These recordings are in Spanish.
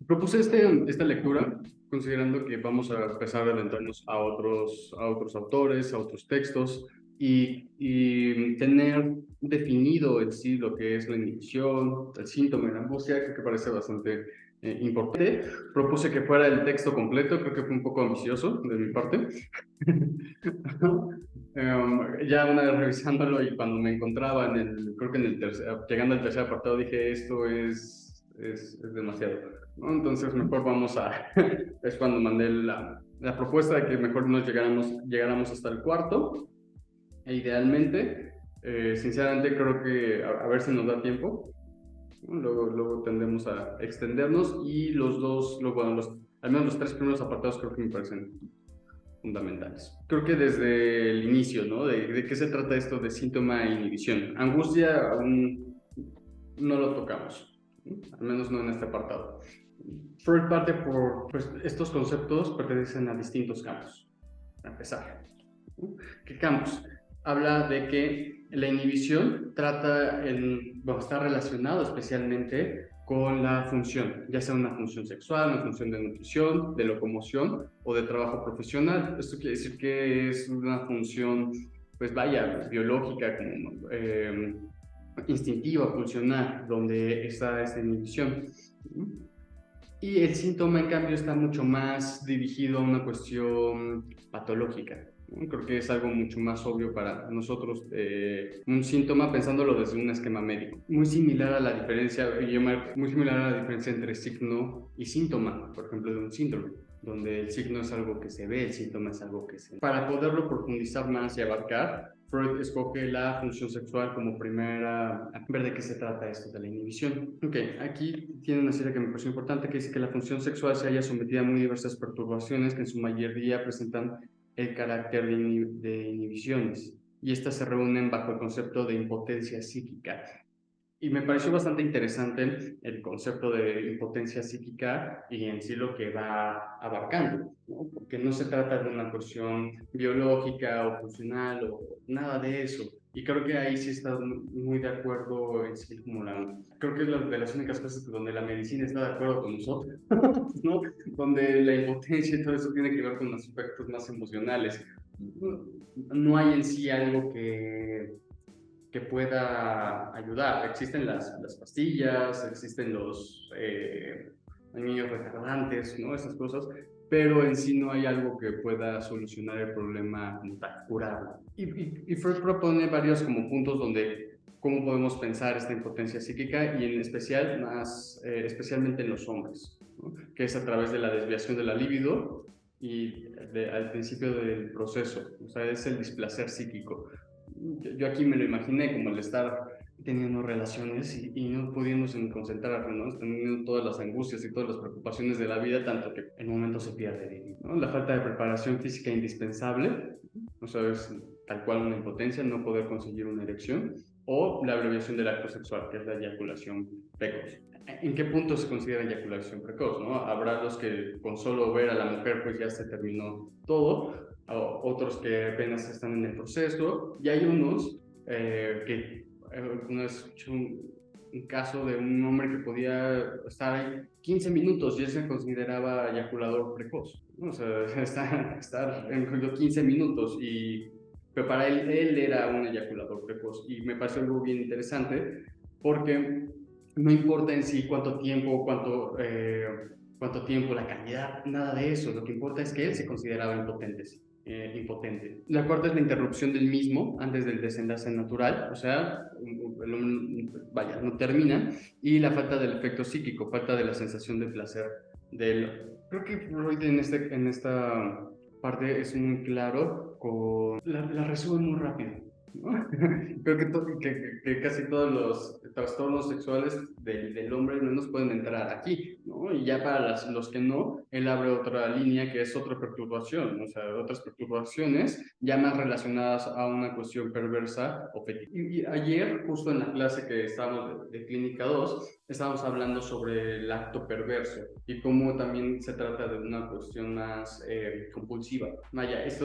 Propuse esta lectura considerando que vamos a empezar a adentrarnos a otros autores, a otros textos y tener definido en sí lo que es la inhibición, el síntoma y la angustia, creo que parece bastante importante. Propuse que fuera el texto completo, creo que fue un poco ambicioso de mi parte. Ya una vez revisándolo y cuando me encontraba creo que llegando al tercer apartado dije, esto es demasiado, ¿no? Entonces mejor es cuando mandé la propuesta de que mejor llegáramos hasta el cuarto, e idealmente, sinceramente creo que a ver si nos da tiempo, ¿no? Luego tendemos a extendernos y bueno, al menos los tres primeros apartados creo que me parecen fundamentales. Creo que desde el inicio, ¿no? ¿De qué se trata esto de síntoma e inhibición? Angustia aún no lo tocamos, ¿no? Al menos no en este apartado. Freud parte pues estos conceptos pertenecen a distintos campos, para empezar, ¿no? ¿Qué campos? Habla de que la inhibición está relacionado especialmente con la función, ya sea una función sexual, una función de nutrición, de locomoción o de trabajo profesional. Esto quiere decir que es una función, pues vaya, biológica, como instintiva, funcional, donde está esta inhibición. Y el síntoma, en cambio, está mucho más dirigido a una cuestión patológica. Creo que es algo mucho más obvio para nosotros, un síntoma pensándolo desde un esquema médico. Muy similar a la diferencia, muy similar a la diferencia entre signo y síntoma, por ejemplo, de un síndrome, donde el signo es algo que se ve, el síntoma es algo que se... Para poderlo profundizar más y abarcar, Freud escoge la función sexual como primera, a ver de qué se trata esto de la inhibición. Ok, aquí tiene una serie que me pareció importante que dice que la función sexual se halla sometida a muy diversas perturbaciones que en su mayoría presentan el carácter de inhibiciones y estas se reúnen bajo el concepto de impotencia psíquica. Y me pareció bastante interesante el concepto de impotencia psíquica y en sí lo que va abarcando, ¿no? Porque no se trata de una cuestión biológica o funcional o nada de eso. Y creo que ahí sí está muy de acuerdo en sí, creo que es de las únicas cosas donde la medicina está de acuerdo con nosotros, ¿no? Donde la impotencia y todo eso tiene que ver con aspectos más emocionales. No hay en sí algo que pueda ayudar. Existen las pastillas, existen los niños retardantes, ¿no? Esas cosas, pero en sí no hay algo que pueda solucionar el problema como tal, curarlo. Y Freud propone varios como puntos donde cómo podemos pensar esta impotencia psíquica y en especial especialmente en los hombres, ¿no? Que es a través de la desviación de la libido y al principio del proceso, o sea, es el displacer psíquico. Yo aquí me lo imaginé como el estar teniendo relaciones y no pudiéndose concentrar, ¿no? Teniendo todas las angustias y todas las preocupaciones de la vida, tanto que en un momento se pierde, ¿no? La falta de preparación física indispensable, o sea, es tal cual una impotencia, no poder conseguir una erección, o la abreviación del acto sexual, que es la eyaculación precoz. ¿En qué punto se considera eyaculación precoz, no? Habrá los que con solo ver a la mujer pues ya se terminó todo, otros que apenas están en el proceso, y hay unos una vez escuché un caso de un hombre que podía estar ahí 15 minutos y él se consideraba eyaculador precoz, ¿no? O sea, estar en 15 minutos pero para él era un eyaculador precoz y me pareció algo bien interesante porque no importa en sí cuánto tiempo, la calidad, nada de eso. Lo que importa es que él se consideraba impotente. La cuarta es la interrupción del mismo antes del desenlace natural, o sea, vaya, no termina, y la falta del efecto psíquico, falta de la sensación de placer creo que Freud en esta parte es muy claro, la resume muy rápido, ¿no? Creo que casi todos los trastornos sexuales del hombre al menos pueden entrar aquí, ¿no? Y ya para los que no, él abre otra línea que es otra perturbación, o sea, otras perturbaciones ya más relacionadas a una cuestión perversa o fetiche. Y ayer, justo en la clase que estábamos de Clínica 2, estábamos hablando sobre el acto perverso y cómo también se trata de una cuestión más compulsiva. Vaya, es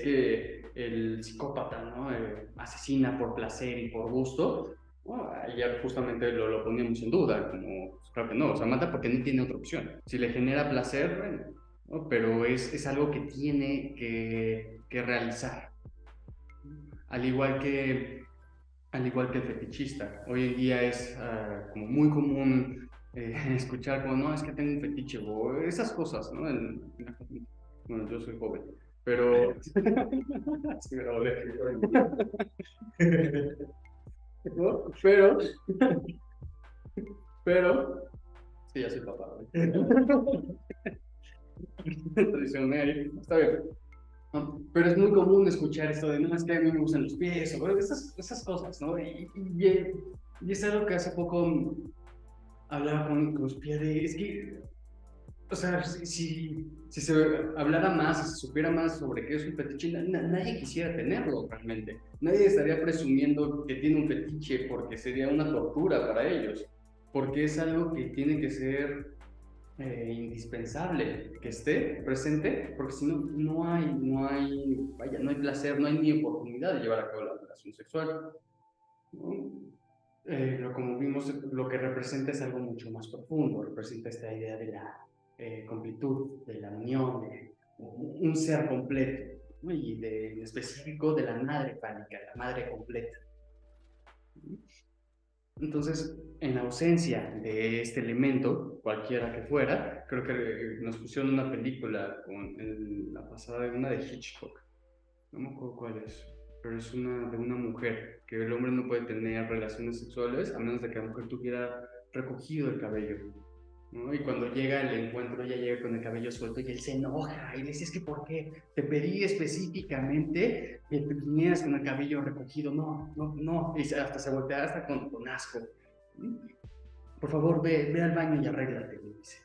que el psicópata, ¿no? Asesina por placer y por gusto. Bueno, ayer justamente lo poníamos en duda, como Claro que no, o sea, mata porque no tiene otra opción. Si le genera placer, bueno, ¿no? Pero es algo que tiene que realizar. Al igual que, al igual que el fetichista. Hoy en día es como muy común escuchar como, no, es que tengo un fetiche, o esas cosas, ¿no? Bueno, yo soy joven, pero... Sí, me lo ¿no? Pero, sí, ya soy papá. Tradicional, está bien. ¿No? Pero es muy común escuchar esto de, no, es que a mí me gustan los pies, o esas cosas, ¿no? Y es algo que hace poco hablaba con los pies de, es que, o sea, si se hablara más, si se supiera más sobre qué es un fetiche, nadie quisiera tenerlo realmente. Nadie estaría presumiendo que tiene un fetiche porque sería una tortura para ellos, porque es algo que tiene que ser indispensable que esté presente, porque si no, vaya, no hay placer, no hay ni oportunidad de llevar a cabo la relación sexual, ¿no? Pero como vimos, lo que representa es algo mucho más profundo, representa esta idea de la completud, de la unión, de un ser completo, ¿no? Y en específico de la madre fálica, la madre completa. Entonces, en ausencia de este elemento, cualquiera que fuera, creo que nos pusieron una película la pasada de una de Hitchcock, no me acuerdo cuál es, pero es una de una mujer, que el hombre no puede tener relaciones sexuales a menos de que la mujer tuviera recogido el cabello, ¿no? Y cuando llega el encuentro, ella llega con el cabello suelto y él se enoja y le dice, es que ¿por qué? Te pedí específicamente que te vinieras con el cabello recogido, no, no, no, y hasta se voltea hasta con asco. Por favor, ve al baño y arréglate, le dice.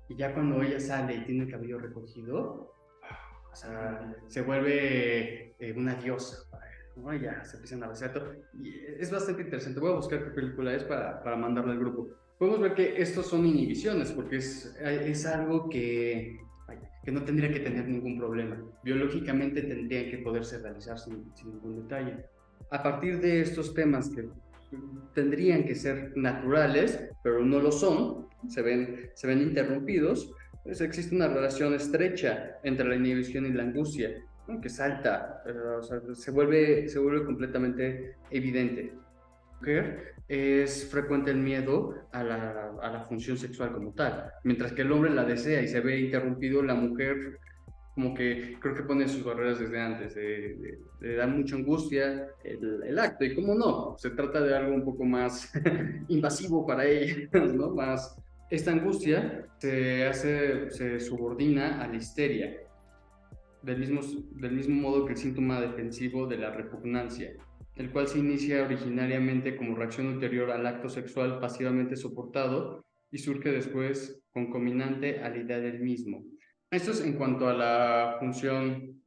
Y ya cuando ella sale y tiene el cabello recogido, o sea, se vuelve una diosa para él, ¿no? Ya se empiezan a besar todo. Y es bastante interesante. Voy a buscar qué película es para mandarle al grupo. Podemos ver que estos son inhibiciones, porque es algo que no tendría que tener ningún problema. Biológicamente tendría que poderse realizar sin ningún detalle. A partir de estos temas que tendrían que ser naturales, pero no lo son, se ven interrumpidos, pues existe una relación estrecha entre la inhibición y la angustia, ¿no? Que salta, o sea, se vuelve completamente evidente. Mujer es frecuente el miedo a la función sexual como tal, mientras que el hombre la desea y se ve interrumpido, la mujer como que creo que pone sus barreras desde antes, de dar mucha angustia el acto, y cómo no, se trata de algo un poco más invasivo para ellos, ¿no? Más, esta angustia se subordina a la histeria, del mismo, del mismo modo que el síntoma defensivo de la repugnancia, el cual se inicia originariamente como reacción ulterior al acto sexual pasivamente soportado y surge después concominante a la idea del mismo. Esto es en cuanto a la función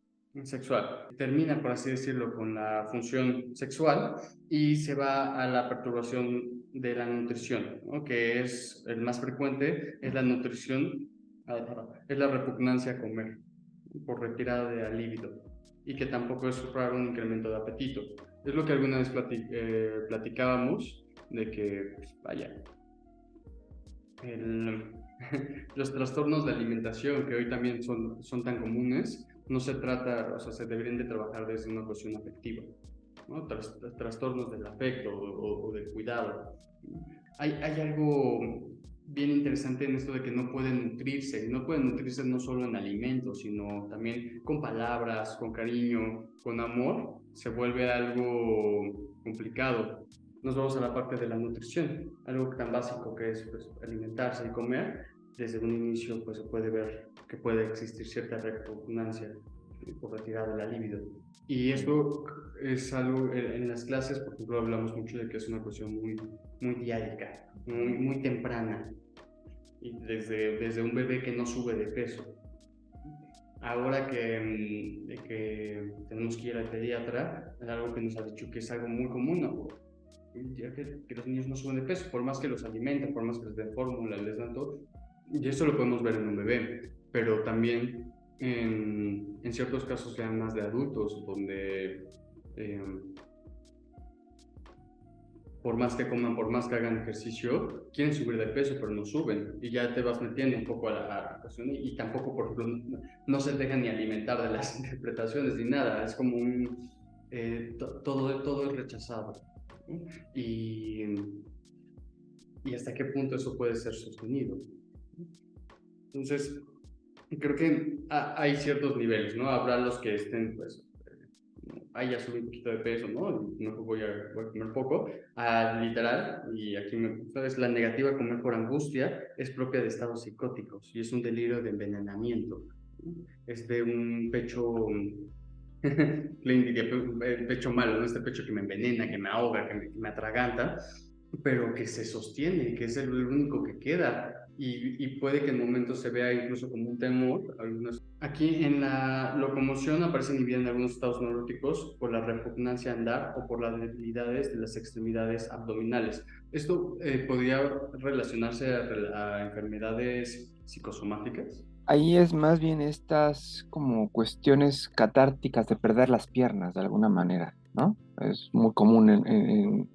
sexual. Termina, por así decirlo, con la función sexual y se va a la perturbación de la nutrición, ¿no? Que es el más frecuente, es la nutrición, es la repugnancia a comer por retirada de la libido y que tampoco es raro un incremento de apetito. Es lo que alguna vez platicábamos de que, pues, vaya, el, los trastornos de alimentación que hoy también son tan comunes, no se trata, o sea, se deberían de trabajar desde una cuestión afectiva, ¿no? Trastornos del afecto o del cuidado. Hay algo bien interesante en esto de que no pueden nutrirse, y no pueden nutrirse no solo en alimentos, sino también con palabras, con cariño, con amor, se vuelve algo complicado. Nos vamos a la parte de la nutrición, algo tan básico que es, pues, alimentarse y comer. Desde un inicio pues, se puede ver que puede existir cierta repugnancia por retirada de la libido. Y esto es algo en las clases, por ejemplo, hablamos mucho de que es una cuestión muy diárica, muy temprana, y desde un bebé que no sube de peso. Ahora que tenemos que ir al pediatra, es algo que nos ha dicho que es algo muy común, ¿no? Ya que los niños no suben de peso, por más que los alimenten, por más que les den fórmula, les dan todo, y eso lo podemos ver en un bebé, pero también en ciertos casos ya más de adultos, donde por más que coman, por más que hagan ejercicio, quieren subir de peso, pero no suben. Y ya te vas metiendo un poco a la cuestión y tampoco, por ejemplo, no se dejan ni alimentar de las interpretaciones ni nada. Es como un... todo es rechazado. ¿No? Y hasta qué punto eso puede ser sostenido. Entonces, creo que hay ciertos niveles, ¿no? Habrá los que estén, pues, ya subí un poquito de peso, ¿no? No voy a comer poco, literal, y aquí ¿sabes? La negativa a comer por angustia es propia de estados psicóticos y es un delirio de envenenamiento. ¿No? Es de un pecho, le diría, el pecho malo, ¿no? Este pecho que me envenena, que me ahoga, que me atraganta, pero que se sostiene, que es el único que queda. Y puede que en momentos se vea incluso como un temor. Aquí en la locomoción aparece inhibida en algunos estados neuróticos por la repugnancia a andar o por las debilidades de las extremidades abdominales. Esto podría relacionarse a enfermedades psicosomáticas. Ahí es más bien estas como cuestiones catárticas de perder las piernas de alguna manera, ¿no? Es muy común en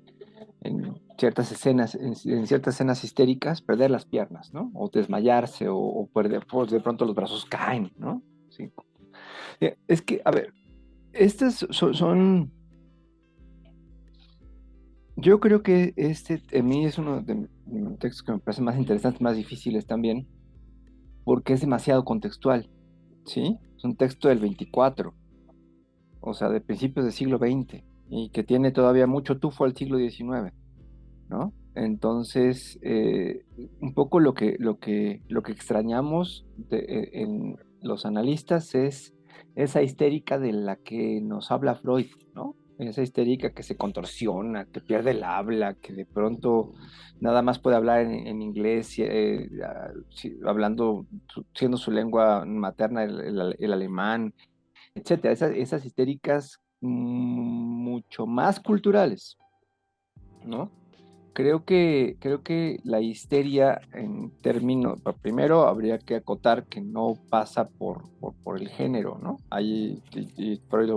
ciertas escenas, en ciertas escenas histéricas, perder las piernas, ¿no? O desmayarse, o perder, pues de pronto los brazos caen, ¿no? Sí. Es que, a ver, estas son, yo creo que este, a mí es uno de mis textos que me parece más interesantes, más difíciles también, porque es demasiado contextual, ¿sí? Es un texto del 24, o sea, de principios del siglo XX, y que tiene todavía mucho tufo al siglo XIX, ¿no? Entonces, un poco lo que extrañamos en los analistas es esa histérica de la que nos habla Freud, ¿no? Esa histérica que se contorsiona, que pierde el habla, que de pronto nada más puede hablar en inglés, hablando, siendo su lengua materna el alemán, etcétera. Esas histéricas mucho más culturales, ¿no? Creo que la histeria en términos, primero habría que acotar que no pasa por el género, ¿no? Y Freud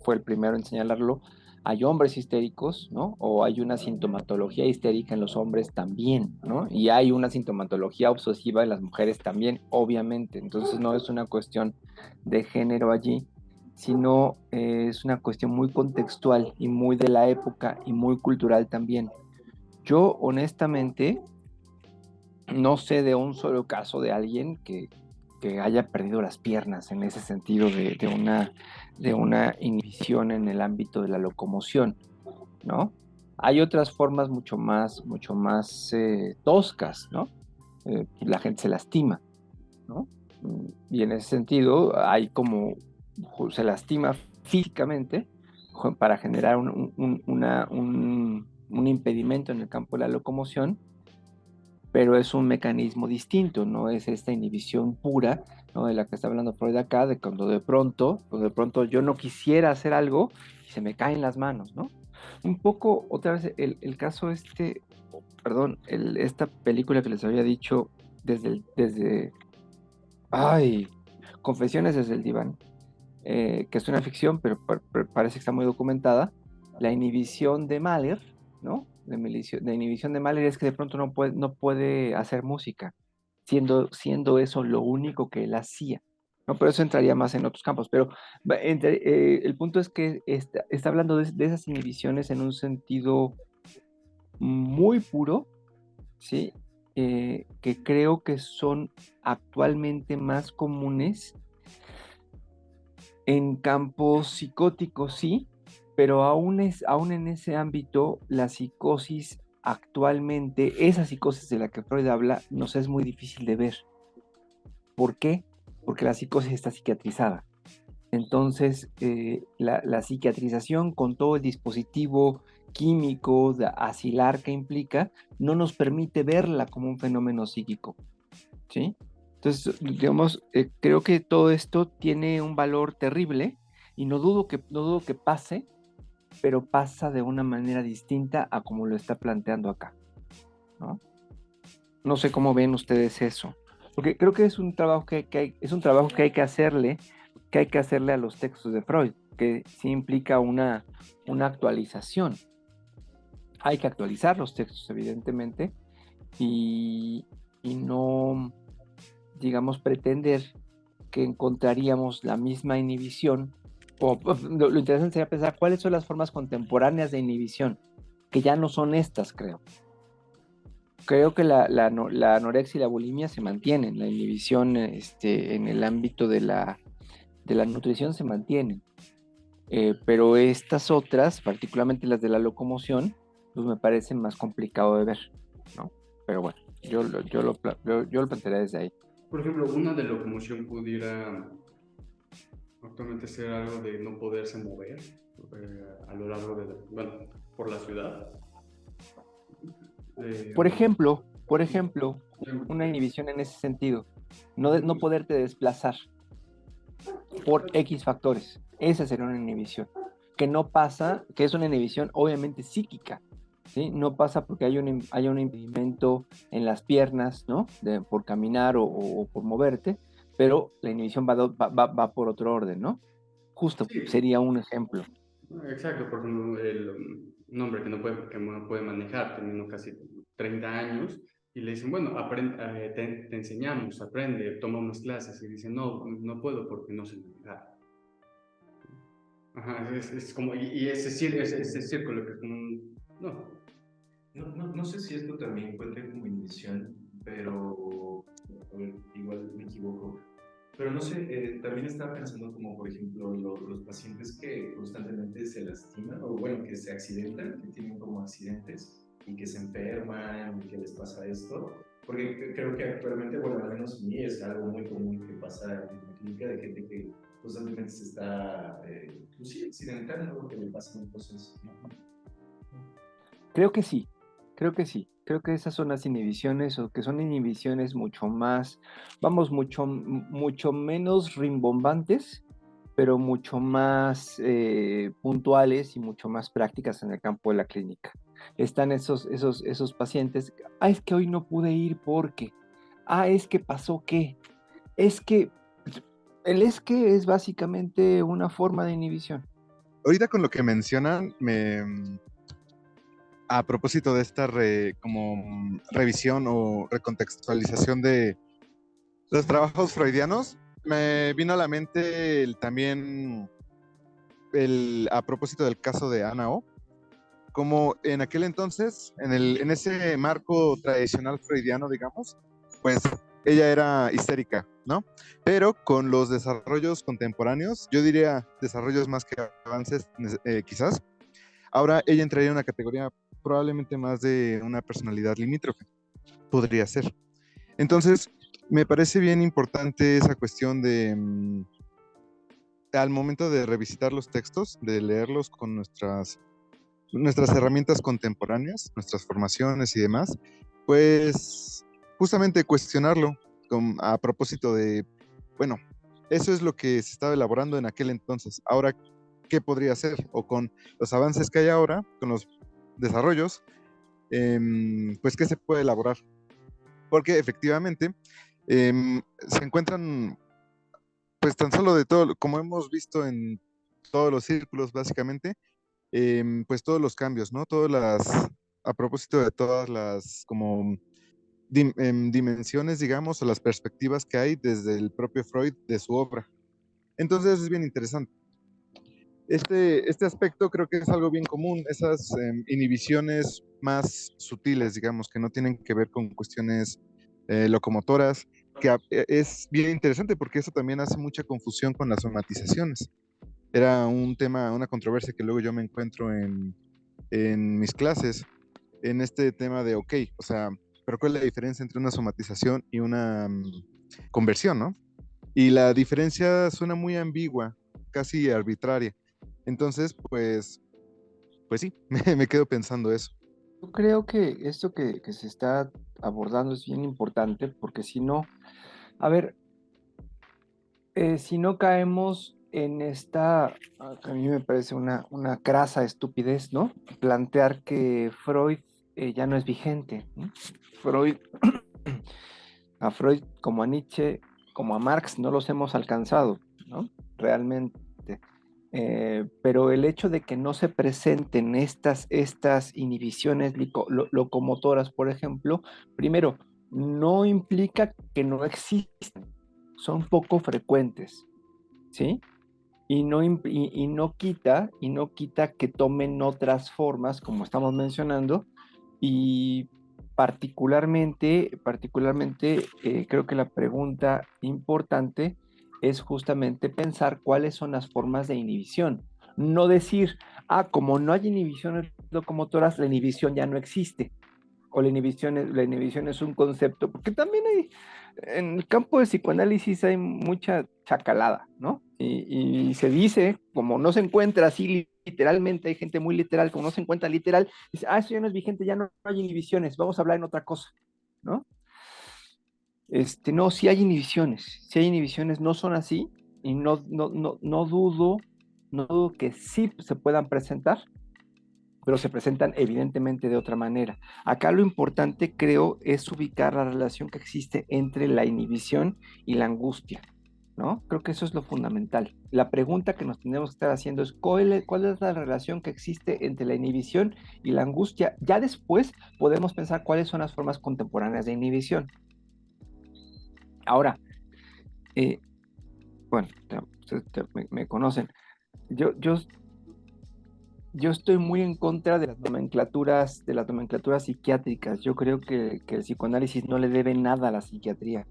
fue el primero en señalarlo, hay hombres histéricos, ¿no? O hay una sintomatología histérica en los hombres también, ¿no? Y hay una sintomatología obsesiva en las mujeres también, obviamente. Entonces no es una cuestión de género allí, sino es una cuestión muy contextual y muy de la época y muy cultural también. Yo honestamente no sé de un solo caso de alguien que haya perdido las piernas en ese sentido de una inhibición en el ámbito de la locomoción, ¿no? Hay otras formas mucho más toscas, ¿no? La gente se lastima, ¿no? Y en ese sentido hay como se lastima físicamente para generar un impedimento en el campo de la locomoción, pero es un mecanismo distinto, no es esta inhibición pura, ¿no? De la que está hablando Freud acá, de cuando de pronto yo no quisiera hacer algo y se me caen las manos, ¿no? Un poco, otra vez, el caso perdón, esta película que les había dicho ay, Confesiones desde el diván, que es una ficción, pero parece que está muy documentada, la inhibición de Mahler, ¿no? De inhibición de Mahler es que de pronto no puede hacer música, siendo eso lo único que él hacía, ¿no? Pero eso entraría más en otros campos, pero el punto es que está hablando de esas inhibiciones en un sentido muy puro, ¿sí? Que creo que son actualmente más comunes en campos psicóticos, sí, pero aún en ese ámbito, la psicosis actualmente, esa psicosis de la que Freud habla, nos es muy difícil de ver. ¿Por qué? Porque la psicosis está psiquiatrizada. Entonces, la psiquiatrización con todo el dispositivo químico, asilar que implica, no nos permite verla como un fenómeno psíquico, ¿sí? Entonces, digamos, creo que todo esto tiene un valor terrible y no dudo que pase, pero pasa de una manera distinta a como lo está planteando acá, ¿no? No sé cómo ven ustedes eso, porque creo que es un trabajo es un trabajo que hay que hacerle a los textos de Freud, que sí implica una actualización. Hay que actualizar los textos, evidentemente, y, y no, digamos, pretender que encontraríamos la misma inhibición. Lo interesante sería pensar cuáles son las formas contemporáneas de inhibición, que ya no son estas, creo. Creo que la anorexia y la bulimia se mantienen, la inhibición en el ámbito de la nutrición se mantienen. Pero estas otras, particularmente las de la locomoción, pues me parecen más complicado de ver, ¿no? Pero bueno, yo lo plantearía desde ahí. Por ejemplo, una de locomoción pudiera actualmente ser algo de no poderse mover a lo largo de, bueno, por la ciudad. Por ejemplo, una inhibición en ese sentido, no poderte desplazar por X factores, esa sería una inhibición, que no pasa, que es una inhibición obviamente psíquica, ¿sí? No pasa porque haya un impedimento en las piernas, ¿no? Por caminar o por moverte, pero la inhibición va por otro orden, ¿no? Justo Sí, sería un ejemplo. exacto, por ejemplo, un hombre que no puede manejar, teniendo casi 30 años, y le dicen, bueno, te enseñamos, aprende, toma unas clases, y dice, no, no puedo porque no sé manejar. Ajá, es como, y ese círculo que es como no. No sé si esto también cuenta como inhibición, pero a ver, igual me equivoco. Pero no sé, también estaba pensando como, por ejemplo, los pacientes que constantemente se lastiman, o bueno, que se accidentan, que tienen como accidentes y que se enferman y que les pasa esto. Porque creo que actualmente, bueno, al menos en mí es algo muy común que pasa en la clínica de gente que constantemente se está, pues sí, accidentando, que le pasan cosas. Creo que sí, creo que sí. Creo que esas son las inhibiciones o que son inhibiciones mucho más, vamos, mucho menos rimbombantes, pero mucho más puntuales y mucho más prácticas en el campo de la clínica. Están esos pacientes, es que hoy no pude ir porque, es que pasó qué, es que, el es que es básicamente una forma de inhibición. Ahorita con lo que mencionan, a propósito de esta revisión o recontextualización de los trabajos freudianos, me vino a la mente también a propósito del caso de Ana O, como en aquel entonces, en ese marco tradicional freudiano, digamos, pues ella era histérica, ¿no? Pero con los desarrollos contemporáneos, yo diría desarrollos más que avances, quizás, ahora ella entraría en una categoría probablemente más de una personalidad limítrofe, podría ser. Entonces, me parece bien importante esa cuestión de, al momento de revisitar los textos, de leerlos con nuestras herramientas contemporáneas, nuestras formaciones y demás, pues justamente cuestionarlo a propósito de, bueno, eso es lo que se estaba elaborando en aquel entonces. Ahora, ¿qué podría ser? O con los avances que hay ahora, con los desarrollos, pues, ¿qué se puede elaborar? Porque efectivamente se encuentran, pues tan solo de todo, como hemos visto en todos los círculos, básicamente, pues todos los cambios, ¿no? A propósito de todas las como dimensiones, digamos, o las perspectivas que hay desde el propio Freud de su obra. Entonces es bien interesante. Este aspecto creo que es algo bien común, esas inhibiciones más sutiles, digamos, que no tienen que ver con cuestiones locomotoras, que es bien interesante porque eso también hace mucha confusión con las somatizaciones. Era un tema, una controversia que luego yo me encuentro en mis clases, en este tema de, ok, o sea, pero ¿cuál es la diferencia entre una somatización y una conversión, ¿no? Y la diferencia suena muy ambigua, casi arbitraria. Entonces, pues sí, me quedo pensando eso. Yo creo que esto que se está abordando es bien importante porque si no, a ver, si no caemos en a mí me parece una crasa estupidez, ¿no? Plantear que Freud ya no es vigente, ¿no? Freud, a Freud como a Nietzsche, como a Marx, no los hemos alcanzado, ¿no? Realmente. Pero el hecho de que no se presenten estas inhibiciones locomotoras, por ejemplo, primero, no implica que no existan, son poco frecuentes, ¿sí? Y no quita que tomen otras formas, como estamos mencionando, y particularmente creo que la pregunta importante es justamente pensar cuáles son las formas de inhibición. No decir, como no hay inhibiciones locomotoras, la inhibición ya no existe, o la inhibición es un concepto, porque también en el campo de psicoanálisis hay mucha chacalada, ¿no? Y se dice, como no se encuentra así literalmente, hay gente muy literal, como no se encuentra literal, dice, eso ya no es vigente, ya no hay inhibiciones, vamos a hablar en otra cosa, ¿no? No, sí hay inhibiciones, no son así, y no dudo que sí se puedan presentar, pero se presentan evidentemente de otra manera. Acá lo importante, creo, es ubicar la relación que existe entre la inhibición y la angustia, ¿no? Creo que eso es lo fundamental. La pregunta que nos tenemos que estar haciendo es cuál es la relación que existe entre la inhibición y la angustia. Ya después podemos pensar cuáles son las formas contemporáneas de inhibición. Ahora, bueno, ustedes me conocen. Yo, yo Yo estoy muy en contra de las nomenclaturas psiquiátricas. Yo creo que el psicoanálisis no le debe nada a la psiquiatría,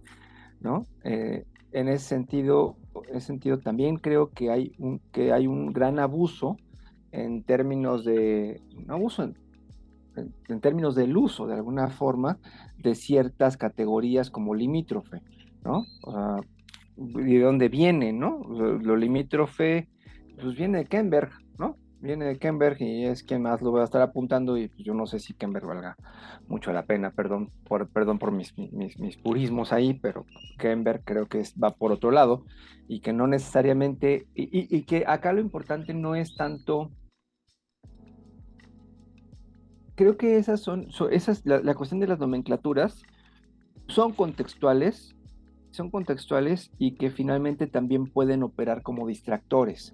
¿no? En ese sentido también creo que hay un gran abuso en términos de, un abuso en términos del uso, de alguna forma, de ciertas categorías como limítrofe, ¿no? O sea, ¿de dónde viene, no? Lo limítrofe, pues viene de Kemberg, ¿no? Viene de Kemberg y es quien más lo voy a estar apuntando y pues yo no sé si Kemberg valga mucho la pena, perdón por mis purismos ahí, pero Kemberg creo que va por otro lado y que no necesariamente, y que acá lo importante no es tanto, creo que la cuestión de las nomenclaturas son contextuales, y que finalmente también pueden operar como distractores.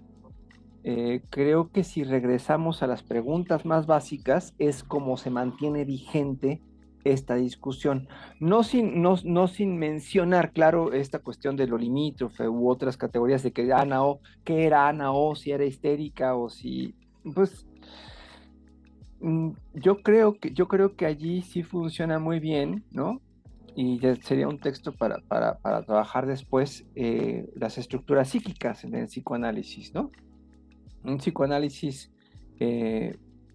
Creo que si regresamos a las preguntas más básicas es como se mantiene vigente esta discusión. No sin mencionar, claro, esta cuestión de lo limítrofe u otras categorías de que Ana O, qué era Ana O, si era histérica o si, pues yo creo que allí sí funciona muy bien, ¿no? Y ya sería un texto para trabajar después las estructuras psíquicas en el psicoanálisis, ¿no? Un psicoanálisis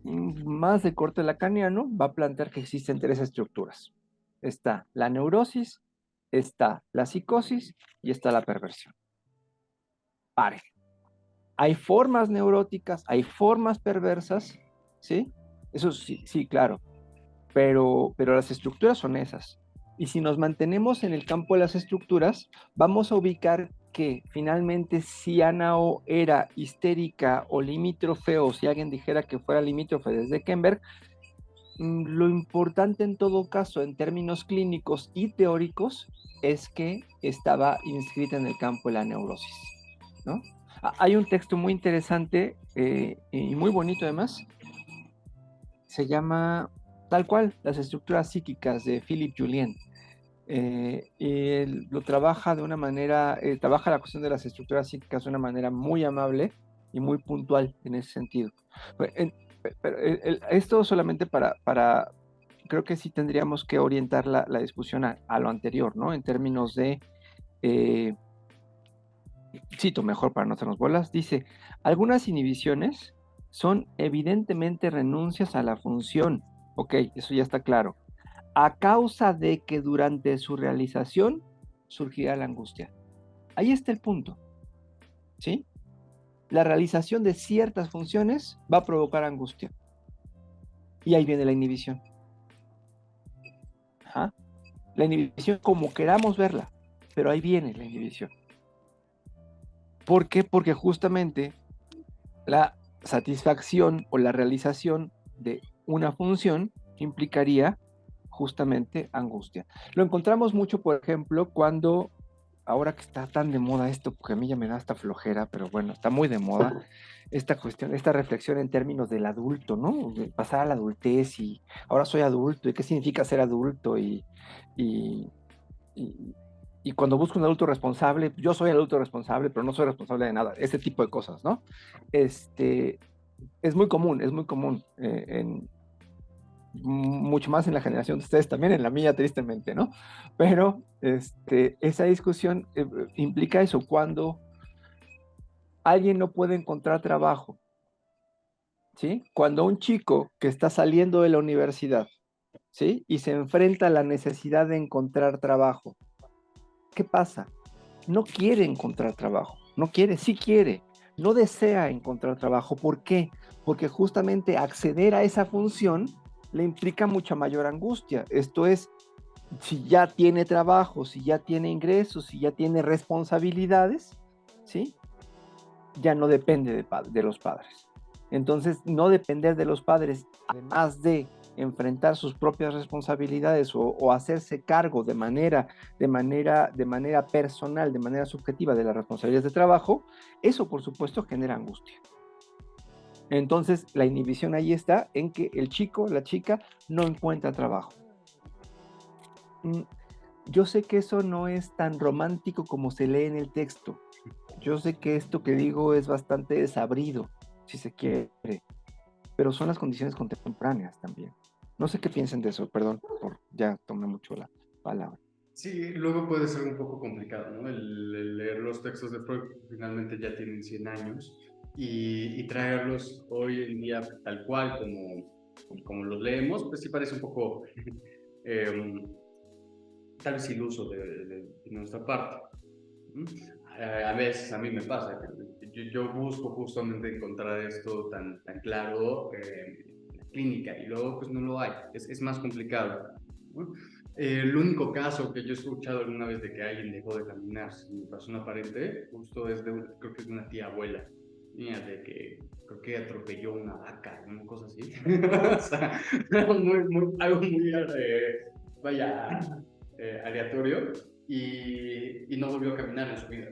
más de corte lacaniano va a plantear que existen tres estructuras. Está la neurosis, está la psicosis y está la perversión. Pare. Hay formas neuróticas, hay formas perversas, ¿sí? Eso sí, sí, claro. Pero las estructuras son esas. Y si nos mantenemos en el campo de las estructuras, vamos a ubicar que finalmente si Ana O era histérica o limítrofe, o si alguien dijera que fuera limítrofe desde Kemberg, lo importante en todo caso, en términos clínicos y teóricos, es que estaba inscrita en el campo de la neurosis, ¿no? Hay un texto muy interesante y muy bonito además, se llama tal cual, Las estructuras psíquicas de Philippe Julien. Y él lo trabaja de una manera, trabaja la cuestión de las estructuras psíquicas de una manera muy amable y muy puntual en ese sentido. Pero esto solamente creo que sí tendríamos que orientar la discusión a lo anterior, ¿no? En términos de, cito mejor para no hacernos bolas, dice, algunas inhibiciones son evidentemente renuncias a la función. Ok, eso ya está claro. A causa de que durante su realización surgirá la angustia. Ahí está el punto, ¿sí? La realización de ciertas funciones va a provocar angustia. Y ahí viene la inhibición. Ajá. La inhibición como queramos verla, pero ahí viene la inhibición. ¿Por qué? Porque justamente la satisfacción o la realización de una función implicaría justamente angustia. Lo encontramos mucho, por ejemplo, cuando ahora que está tan de moda esto, porque a mí ya me da hasta flojera, pero bueno, está muy de moda esta cuestión, esta reflexión en términos del adulto, ¿no? De pasar a la adultez y ahora soy adulto y qué significa ser adulto y, y, y cuando busco un adulto responsable, yo soy el adulto responsable, pero no soy responsable de nada, ese tipo de cosas, ¿no? Este, es muy común mucho más en la generación de ustedes, también en la mía, tristemente, ¿no? Pero esa discusión implica eso, cuando alguien no puede encontrar trabajo, ¿sí? Cuando un chico que está saliendo de la universidad, ¿sí? Y se enfrenta a la necesidad de encontrar trabajo, ¿qué pasa? No quiere encontrar trabajo, no quiere, sí quiere, no desea encontrar trabajo. ¿Por qué? Porque justamente acceder a esa función le implica mucha mayor angustia. Esto es, si ya tiene trabajo, si ya tiene ingresos, si ya tiene responsabilidades, ¿sí? Ya no depende de los padres. Entonces, no depender de los padres, además de enfrentar sus propias responsabilidades o hacerse cargo de manera personal, de manera subjetiva de las responsabilidades de trabajo, eso por supuesto genera angustia. Entonces, la inhibición ahí está en que el chico, la chica, no encuentra trabajo. Yo sé que eso no es tan romántico como se lee en el texto. Yo sé que esto que digo es bastante desabrido, si se quiere, pero son las condiciones contemporáneas también. No sé qué piensen de eso, perdón, ya tomé mucho la palabra. Sí, luego puede ser un poco complicado, ¿no? El leer los textos de Freud, que finalmente ya tienen 100 años, y traerlos hoy en día tal cual como los leemos, pues sí parece un poco tal vez iluso de nuestra parte. A veces a mí me pasa que yo busco justamente encontrar esto tan claro en la clínica y luego pues no lo hay, es más complicado, ¿no? El único caso que yo he escuchado alguna vez de que alguien dejó de caminar sin razón aparente, justo es creo que es de una tía abuela mía, de que creo que atropelló una vaca, una cosa así. O sea, algo muy, vaya, aleatorio, y no volvió a caminar en su vida.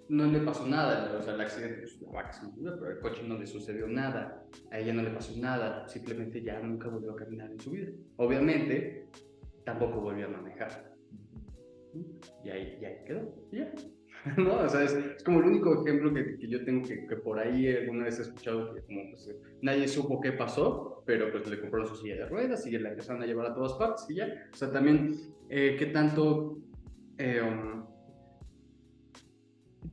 No le pasó nada, o sea, el accidente, pues, la vaca se murió, pero al coche no le sucedió nada, a ella no le pasó nada, simplemente ya nunca volvió a caminar en su vida. Obviamente, tampoco volvió a manejar. Y ahí quedó, ya. ¿No? O sea, es como el único ejemplo que yo tengo que por ahí alguna vez he escuchado que como, pues, nadie supo qué pasó, pero pues le compraron su silla de ruedas y la empezaron a llevar a todas partes y ya. O sea, también, ¿qué tanto,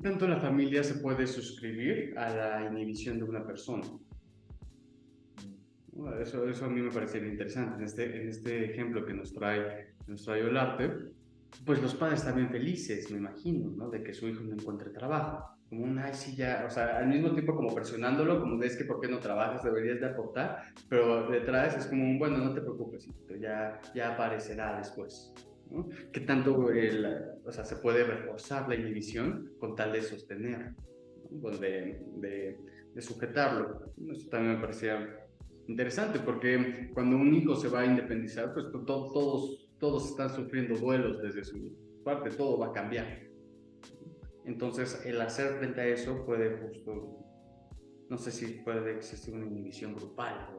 tanto la familia se puede suscribir a la inhibición de una persona? Eso a mí me parece interesante. En este ejemplo que nos trae Olarte, pues los padres también felices, me imagino, ¿no? De que su hijo no encuentre trabajo. Como un, ay, sí, ya, o sea, al mismo tiempo como presionándolo, como ves que por qué no trabajas, deberías de aportar, pero detrás es como un, bueno, no te preocupes, hijito, ya aparecerá después, ¿no? ¿Qué tanto, o sea, se puede reforzar la inhibición con tal de sostener, ¿no? Pues de sujetarlo? Eso también me parecía interesante, porque cuando un hijo se va a independizar, pues todos están sufriendo duelos desde su parte, todo va a cambiar. Entonces, el hacer frente a eso puede justo, no sé si puede existir una inhibición grupal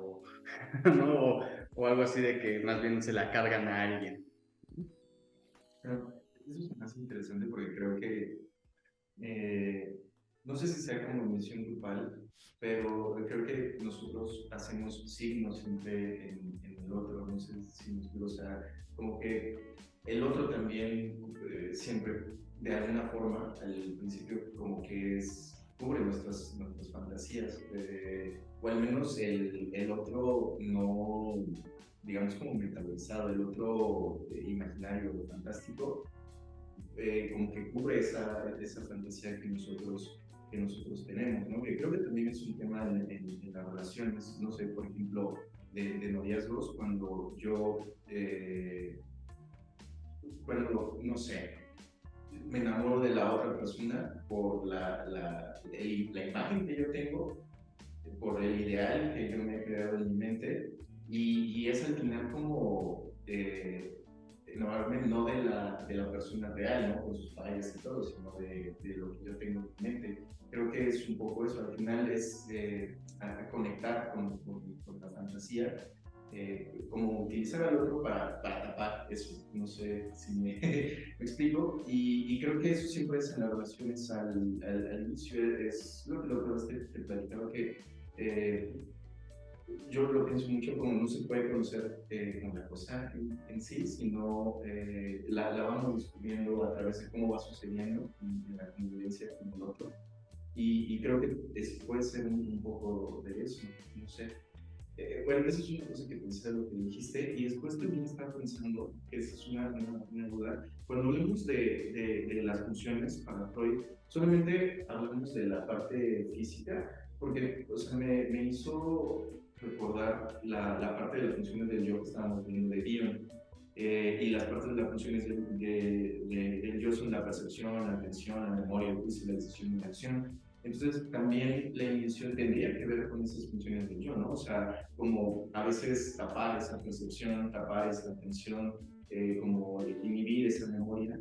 ¿no? o algo así de que más bien se la cargan a alguien. Pero eso es más interesante porque creo que no sé si sea como mención grupal, pero creo que nosotros hacemos signos siempre en el otro, no sé si nos o sea, como que el otro también siempre, de alguna forma, al principio como que cubre nuestras fantasías, o al menos el otro no, digamos como metabolizado, el otro imaginario, fantástico, como que cubre esa fantasía que nosotros tenemos, ¿no? Que creo que también es un tema en las relaciones, no sé, por ejemplo, de noviazgos, cuando yo, no sé, me enamoro de la otra persona por la imagen que yo tengo, por el ideal que yo me he creado en mi mente, y es al final como normalmente no de la persona real, ¿no? Con sus fallas y todo, sino de lo que yo tengo en mente. Creo que es un poco eso, al final es a conectar con la fantasía, como utilizar al otro para tapar eso, no sé si me, me explico, y creo que eso siempre es en las relaciones al inicio, es lo que te platicaba que yo lo pienso mucho como no se puede conocer como la cosa en sí, sino la vamos descubriendo a través de cómo va sucediendo en la convivencia con el otro. Y creo que puede ser un poco de eso, no sé. Bueno, esa es una cosa que pensé de lo que dijiste, y después también estaba pensando, que esa es una duda, cuando hablamos de las funciones para Freud, solamente hablamos de la parte física, porque o sea, me hizo recordar la parte de las funciones del yo que estábamos viendo de Dion, y las partes de las funciones del yo son la percepción, la atención, la memoria, el juicio, la decisión y la acción. Entonces, también la inhibición tendría que ver con esas funciones del yo, ¿no? O sea, como a veces tapar esa percepción, tapar esa atención, como inhibir esa memoria.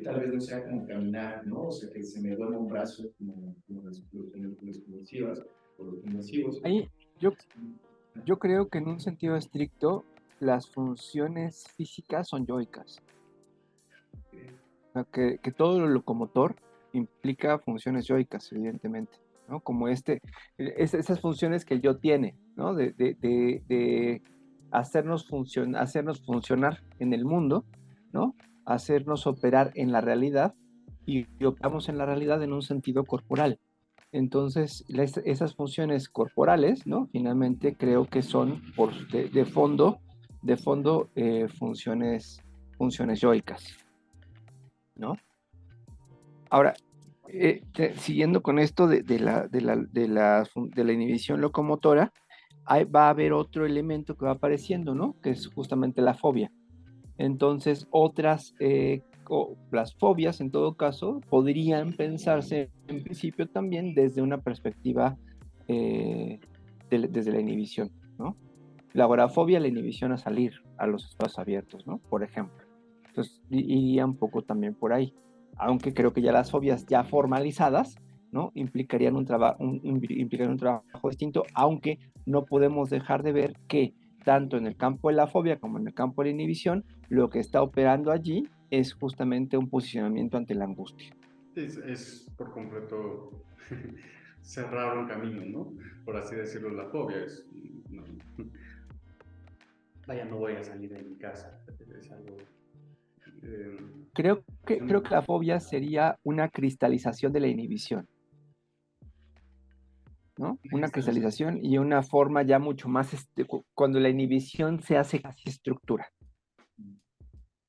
Tal vez no sea como caminar, ¿no? O sea, que se me duerma un brazo como los convulsivas o los convulsivos. Ahí yo creo que en un sentido estricto, las funciones físicas son yoicas. O sea, que todo lo locomotor implica funciones yoicas, evidentemente, ¿no? Como esas funciones que el yo tiene, ¿no? De hacernos funcionar en el mundo, ¿no? Hacernos operar en la realidad y operamos en la realidad en un sentido corporal. Entonces, esas funciones corporales, ¿no? Finalmente creo que son de fondo funciones yoicas, ¿no? Ahora, siguiendo con esto de la inhibición locomotora, va a haber otro elemento que va apareciendo, ¿no? Que es justamente la fobia. Entonces, las fobias, en todo caso, podrían pensarse en principio también desde una perspectiva desde la inhibición, ¿no? La agorafobia, la inhibición a salir a los espacios abiertos, ¿no? Por ejemplo. Entonces, iría un poco también por ahí. Aunque creo que ya las fobias ya formalizadas, ¿no? Implicarían un trabajo distinto, aunque no podemos dejar de ver que tanto en el campo de la fobia como en el campo de la inhibición, lo que está operando allí es justamente un posicionamiento ante la angustia. Es por completo cerrar un camino, ¿no? Por así decirlo, la fobia es, no, vaya, no voy a salir de mi casa, es algo... Creo que la fobia sería una cristalización de la inhibición, ¿no? Una cristalización y una forma ya mucho más, cuando la inhibición se hace casi estructura,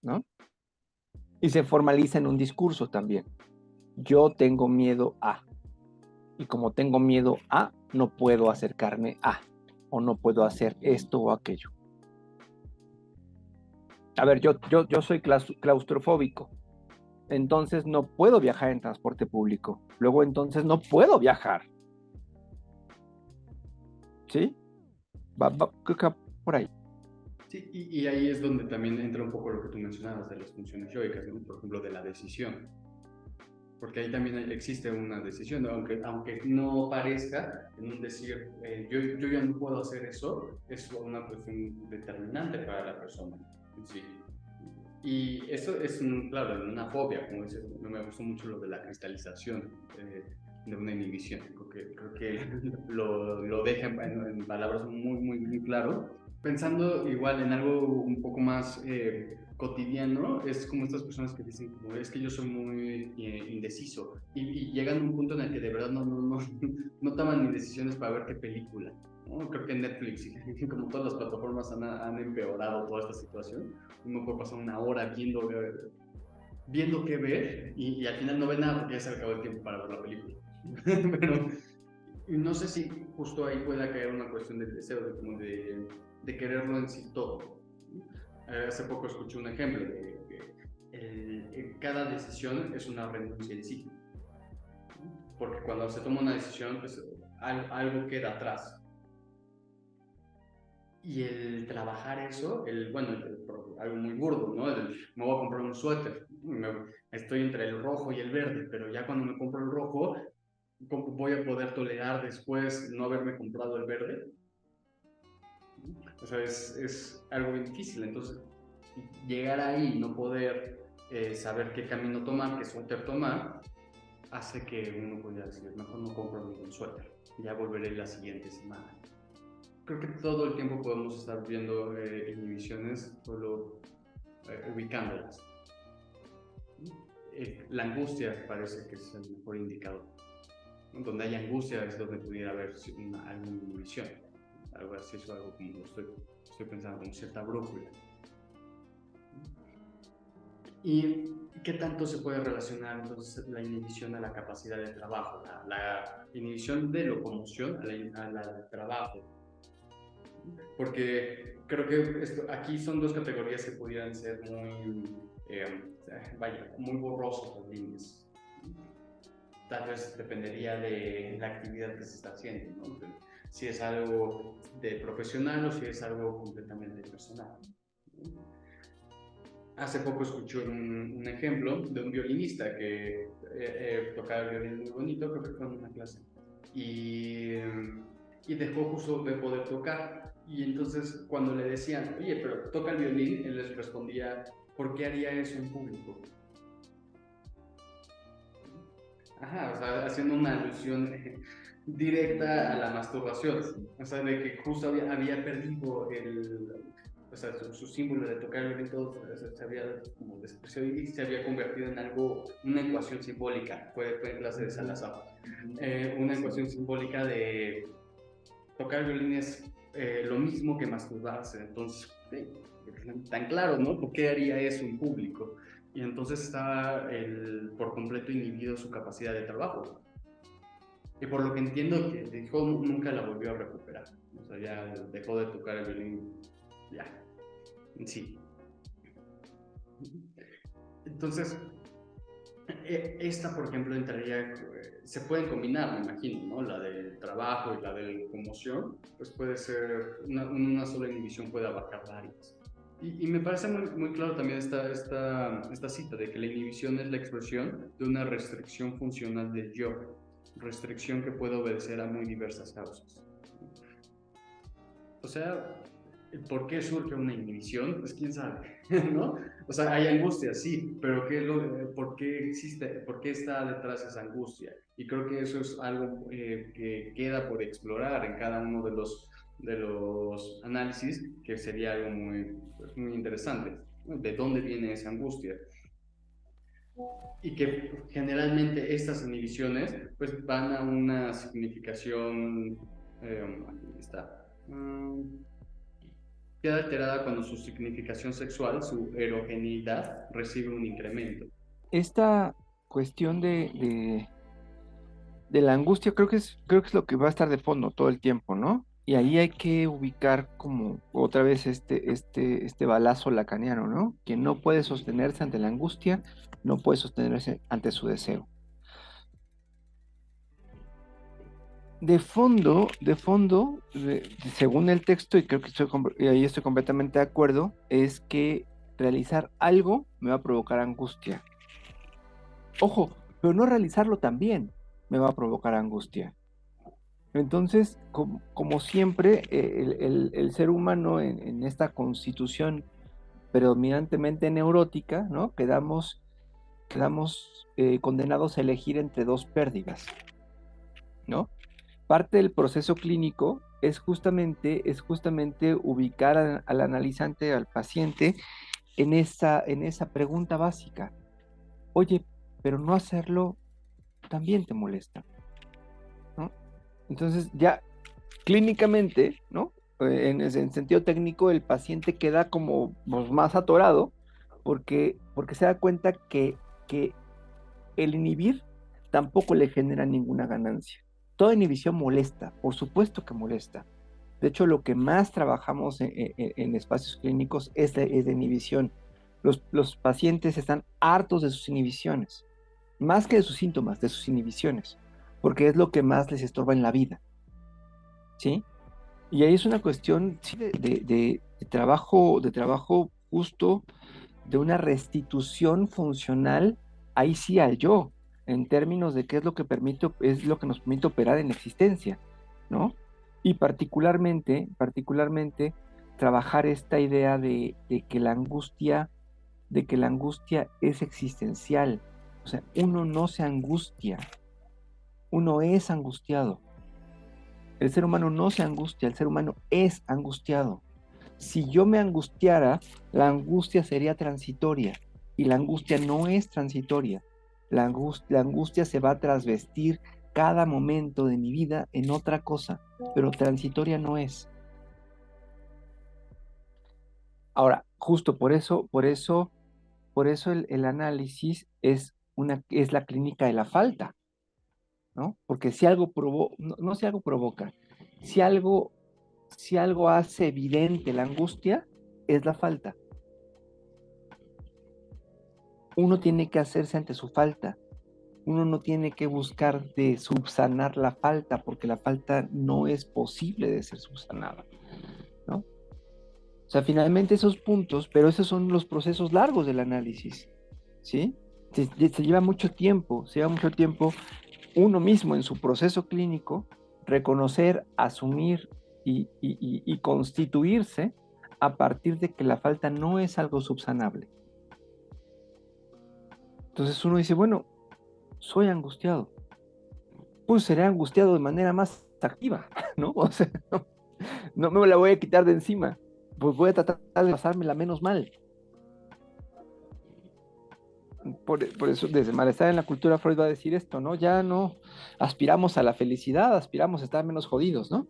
¿no? Y se formaliza en un discurso también. Yo tengo miedo a, y como tengo miedo a, no puedo acercarme a, o no puedo hacer esto o aquello. A ver, yo soy claustrofóbico, entonces no puedo viajar en transporte público. Luego entonces no puedo viajar. ¿Sí? Creo que va por ahí. Sí, y ahí es donde también entra un poco lo que tú mencionabas de las funciones yoicas, ¿no? Por ejemplo, de la decisión. Porque ahí también existe una decisión, ¿no? aunque no parezca en un decir, yo ya no puedo hacer eso, es una cuestión determinante para la persona. Sí. Y eso es, claro, una fobia, como dices, me gustó mucho lo de la cristalización de una inhibición. Creo que lo deja en palabras muy claro. Pensando igual en algo un poco más cotidiano, es como estas personas que dicen, como, es que yo soy muy indeciso, y llegan a un punto en el que de verdad no toman ni decisiones para ver qué película. ¿No? Creo que Netflix y como todas las plataformas han empeorado toda esta situación. Uno puede pasar una hora viendo qué ver y al final no ve nada porque ya se acabó el tiempo para ver la película. Pero no sé si justo ahí pueda caer una cuestión del deseo, de quererlo en sí todo. Hace poco escuché un ejemplo de que cada decisión es una renuncia en sí. Porque cuando se toma una decisión, pues algo queda atrás. Y el trabajar eso, algo muy burdo, ¿no? Me voy a comprar un suéter, estoy entre el rojo y el verde, pero ya cuando me compro el rojo, ¿cómo voy a poder tolerar después no haberme comprado el verde? O sea, es algo bien difícil. Entonces, llegar ahí y no poder saber qué camino tomar, qué suéter tomar, hace que uno pueda decir, mejor no compro ningún suéter, ya volveré la siguiente semana. Creo que todo el tiempo podemos estar viendo inhibiciones, solo ubicándolas. La angustia parece que es el mejor indicador. Donde hay angustia es donde pudiera haber alguna inhibición. Algo así, es algo como lo estoy pensando, como cierta brújula. ¿Y qué tanto se puede relacionar entonces la inhibición a la capacidad de trabajo? La inhibición de locomoción a la de trabajo. Porque creo que aquí son dos categorías que pudieran ser muy, muy borrosas las líneas. Tal vez dependería de la actividad que se está haciendo, ¿no? Si es algo de profesional o si es algo completamente personal. Hace poco escuché un ejemplo de un violinista que tocaba el violín muy bonito, creo que fue en una clase, y dejó justo de poder tocar. Y entonces cuando le decían, oye, pero toca el violín, él les respondía, ¿por qué haría eso en público? Ajá, o sea, haciendo una alusión directa a la masturbación, o sea, de que justo había perdido o sea, su símbolo de tocar el violín, todo se había como despreciado y se había convertido en algo, una ecuación simbólica, fue en clase de Salazar, una ecuación simbólica de tocar el violín es lo mismo que masturbarse. Entonces, sí, tan claro, ¿no? ¿Por qué haría eso en público? Y entonces estaba por completo inhibido su capacidad de trabajo. Y por lo que entiendo, que dijo, nunca la volvió a recuperar. O sea, ya dejó de tocar el violín, ya, en sí. Entonces, esta, por ejemplo, entraría, se pueden combinar, me imagino, ¿no? La del trabajo y la de la locomoción, pues puede ser, una sola inhibición puede abarcar varias. Y me parece muy, muy claro también esta cita de que la inhibición es la expresión de una restricción funcional del yo, restricción que puede obedecer a muy diversas causas. O sea, ¿por qué surge una inhibición? Pues quién sabe, ¿no? O sea, hay angustia, sí, pero ¿por qué existe, por qué está detrás esa angustia? Y creo que eso es algo que queda por explorar en cada uno de los análisis, que sería algo muy, pues, muy interesante, ¿no? ¿De dónde viene esa angustia? Y que generalmente estas inhibiciones pues van a una significación, aquí está, queda alterada cuando su significación sexual, su erogeneidad, recibe un incremento. Esta cuestión de la angustia creo que es lo que va a estar de fondo todo el tiempo, ¿no? Y ahí hay que ubicar como otra vez este balazo lacaniano, ¿no? Quien no puede sostenerse ante la angustia, no puede sostenerse ante su deseo. Según el texto, y creo que y ahí estoy completamente de acuerdo, es que realizar algo me va a provocar angustia. Ojo, pero no realizarlo también me va a provocar angustia. Entonces, como siempre, el ser humano en esta constitución predominantemente neurótica, ¿no? Quedamos condenados a elegir entre dos pérdidas, ¿no? Parte del proceso clínico es justamente ubicar al analizante, al paciente, en esa pregunta básica. Oye, pero no hacerlo también te molesta, ¿no? Entonces ya clínicamente, ¿no? En sentido técnico, el paciente queda como pues, más atorado porque se da cuenta que el inhibir tampoco le genera ninguna ganancia. Toda inhibición molesta, por supuesto que molesta. De hecho, lo que más trabajamos en espacios clínicos es de inhibición. Los pacientes están hartos de sus inhibiciones, más que de sus síntomas, de sus inhibiciones, porque es lo que más les estorba en la vida, ¿sí? Y ahí es una cuestión sí, de trabajo justo de una restitución funcional, ahí sí al yo, en términos de qué es lo que permite, es lo que nos permite operar en la existencia, ¿no? Y particularmente, trabajar esta idea de que la angustia es existencial. O sea, uno no se angustia, uno es angustiado. El ser humano no se angustia, el ser humano es angustiado. Si yo me angustiara, la angustia sería transitoria y la angustia no es transitoria. La angustia se va a trasvestir cada momento de mi vida en otra cosa, pero transitoria no es. Ahora, justo por eso el análisis es la clínica de la falta, ¿no? Porque si algo no si algo provoca, si algo, si algo hace evidente la angustia, es la falta. Uno tiene que hacerse ante su falta. Uno no tiene que buscar de subsanar la falta, porque la falta no es posible de ser subsanada, ¿no? O sea, finalmente esos puntos, pero esos son los procesos largos del análisis, ¿sí? Se lleva mucho tiempo, uno mismo en su proceso clínico, reconocer, asumir y constituirse a partir de que la falta no es algo subsanable. Entonces uno dice, bueno, soy angustiado. Pues seré angustiado de manera más activa, ¿no? O sea, no me la voy a quitar de encima. Pues voy a tratar de pasármela menos mal. Por eso, desde Malestar en la Cultura, Freud va a decir esto, ¿no? Ya no aspiramos a la felicidad, aspiramos a estar menos jodidos, ¿no?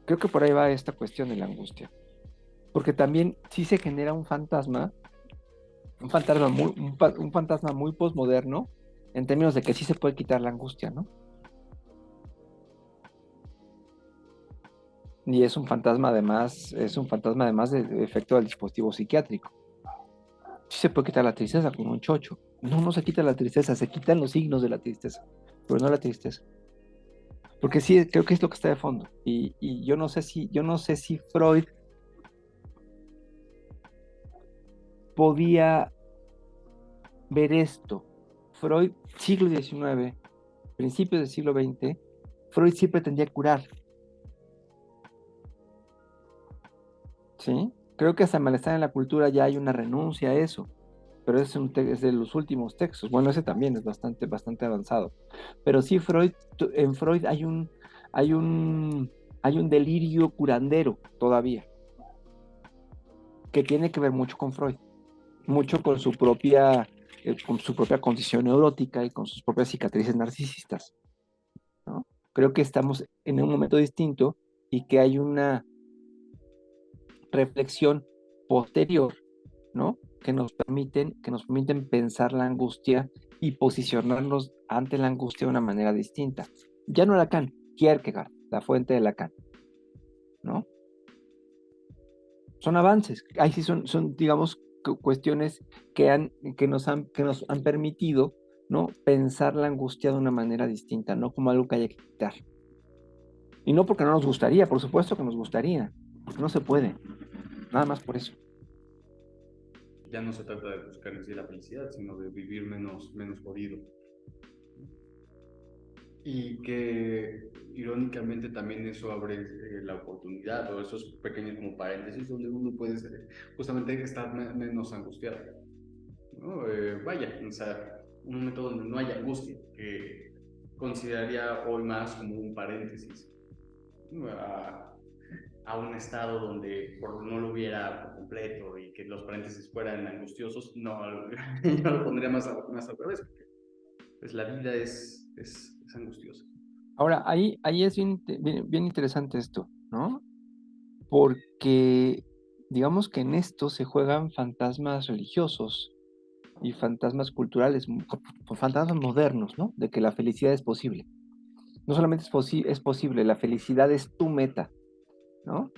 Creo que por ahí va esta cuestión de la angustia. Porque también sí se genera un fantasma muy posmoderno, en términos de que sí se puede quitar la angustia, ¿no? Y es un fantasma además de efecto del dispositivo psiquiátrico. Sí se puede quitar la tristeza con un chocho. No se quita la tristeza, se quitan los signos de la tristeza, pero no la tristeza. Porque sí, creo que es lo que está de fondo. Y yo no sé si Freud podía ver esto. Freud, siglo XIX, principios del siglo XX, Freud sí pretendía curar. ¿Sí? Creo que hasta Malestar en la Cultura ya hay una renuncia a eso, pero es de los últimos textos. Bueno, ese también es bastante avanzado. Pero sí, en Freud hay un delirio curandero todavía, que tiene que ver mucho con Freud, mucho con su propia condición neurótica y con sus propias cicatrices narcisistas, ¿no? Creo que estamos en un momento distinto y que hay una reflexión posterior, ¿no? Que nos permiten pensar la angustia y posicionarnos ante la angustia de una manera distinta. Ya no Lacan, Kierkegaard, la fuente de Lacan, ¿no? Son avances, ahí sí son digamos, cuestiones que nos han permitido, ¿no? Pensar la angustia de una manera distinta, no como algo que haya que quitar. Y no porque no nos gustaría, por supuesto que nos gustaría, porque no se puede, nada más por eso. Ya no se trata de buscar en sí la felicidad, sino de vivir menos jodido. Y que irónicamente también eso abre la oportunidad o esos pequeños como paréntesis donde uno puede justamente estar menos angustiado, ¿no? Vaya, o sea, un momento donde no haya angustia, que consideraría hoy más como un paréntesis, ¿no? A un estado donde no lo hubiera por completo y que los paréntesis fueran angustiosos, no, yo lo pondría más al revés, porque pues la vida es angustiosa. Ahora, ahí es bien interesante esto, ¿no? Porque digamos que en esto se juegan fantasmas religiosos y fantasmas culturales, fantasmas modernos, ¿no? De que la felicidad es posible. No solamente es posible, la felicidad es tu meta, ¿no?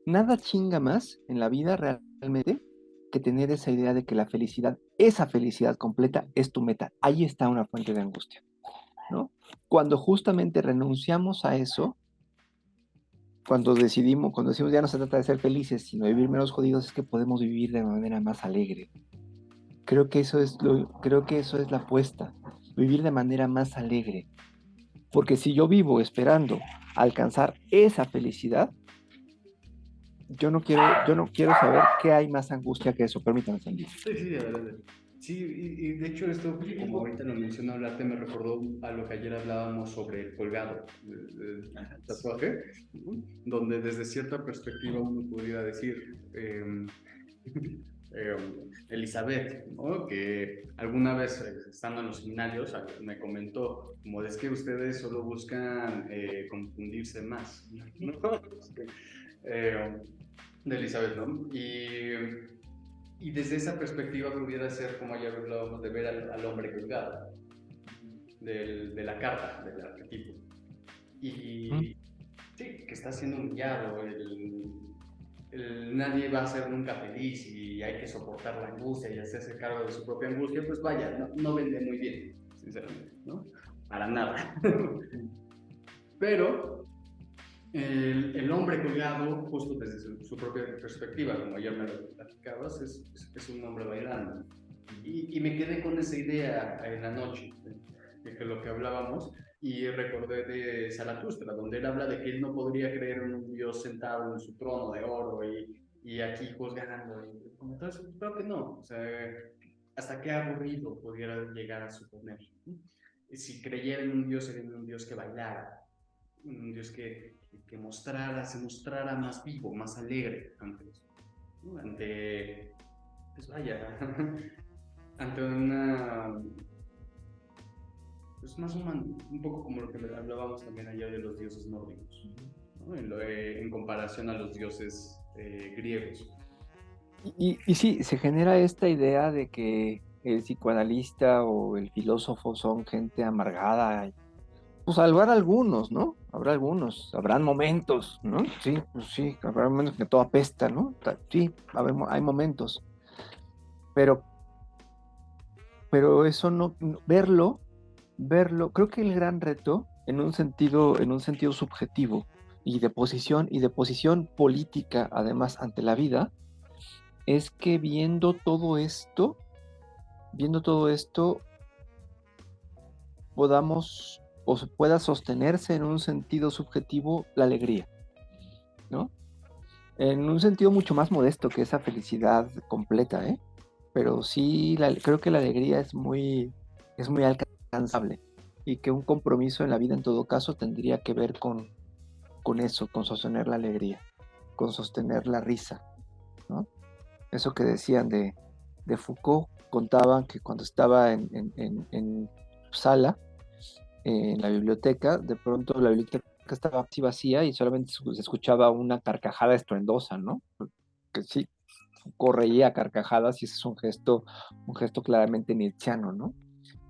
Nada chinga más en la vida realmente que tener esa idea de que esa felicidad completa es tu meta. Ahí está una fuente de angustia, ¿no? Cuando justamente renunciamos a eso, cuando decimos ya no se trata de ser felices, sino de vivir menos jodidos, es que podemos vivir de manera más alegre. Creo que eso es la apuesta, vivir de manera más alegre. Porque si yo vivo esperando alcanzar esa felicidad, yo no quiero saber qué hay más angustia que eso. Permítame, Sandy. Sí, adelante. Sí, y de hecho esto, como ahorita lo mencionó Late, me recordó a lo que ayer hablábamos sobre el colgado, el tatuaje, ¿no? Donde desde cierta perspectiva uno podría decir, Elizabeth, ¿no? Que alguna vez estando en los seminarios me comentó, como es que ustedes solo buscan confundirse más, ¿no? Eh, de Elizabeth, ¿no? Y desde esa perspectiva pudiera ser, como ayer hablábamos, de ver al hombre colgado, de la carta, del arquetipo. Y sí, que está siendo humillado, nadie va a ser nunca feliz y hay que soportar la angustia y hacerse cargo de su propia angustia, pues vaya, no vende muy bien, sinceramente, ¿no? Para nada. Pero el hombre colgado, justo desde su propia perspectiva, como ayer me lo platicabas, es un hombre bailando. Y me quedé con esa idea en la noche, de que lo que hablábamos, y recordé de Zaratustra, donde él habla de que él no podría creer en un Dios sentado en su trono de oro y aquí juzgando. Entonces, creo que no. O sea, hasta qué aburrido pudiera llegar a suponer, ¿no? Si creyera en un Dios, sería en un Dios que bailara, un Dios que se mostrara más vivo, más alegre ante eso, ¿no? Ante, pues vaya, ante una, pues más un poco como lo que hablábamos también ayer de los dioses nórdicos, ¿no? En comparación a los dioses griegos. Y sí, se genera esta idea de que el psicoanalista o el filósofo son gente amargada. Pues habrá algunos, ¿no? Habrá algunos, habrán momentos, ¿no? Sí, pues sí, habrá momentos que todo apesta, ¿no? Sí, hay momentos, pero, pero eso verlo, creo que el gran reto, en un sentido subjetivo y de posición política, además, ante la vida, es que viendo todo esto, podamos o se pueda sostenerse en un sentido subjetivo la alegría, ¿no? En un sentido mucho más modesto que esa felicidad completa, ¿eh? Pero sí, creo que la alegría es muy alcanzable y que un compromiso en la vida en todo caso tendría que ver con eso, con sostener la alegría, con sostener la risa, ¿no? Eso que decían de Foucault, contaban que cuando estaba en sala, en la biblioteca, de pronto la biblioteca estaba así vacía y solamente se escuchaba una carcajada estruendosa, ¿no? Que sí, correía a carcajadas y ese es un gesto claramente nietzscheano, ¿no?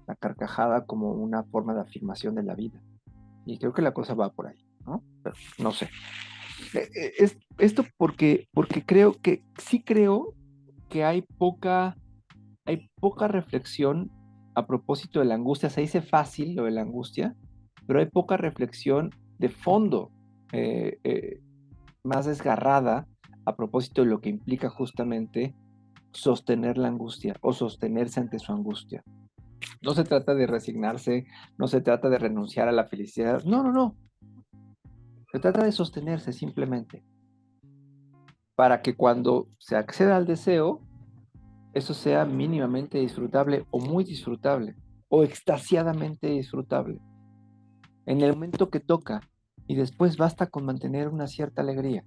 La carcajada como una forma de afirmación de la vida. Y creo que la cosa va por ahí, ¿no? Pero no sé. Esto porque sí creo que hay poca reflexión a propósito de la angustia. Se dice fácil lo de la angustia, pero hay poca reflexión de fondo, eh, eh, más desgarrada a propósito de lo que implica justamente sostener la angustia o sostenerse ante su angustia. No se trata de resignarse, no se trata de renunciar a la felicidad, no. Se trata de sostenerse simplemente para que cuando se acceda al deseo, eso sea mínimamente disfrutable o muy disfrutable o extasiadamente disfrutable en el momento que toca y después basta con mantener una cierta alegría.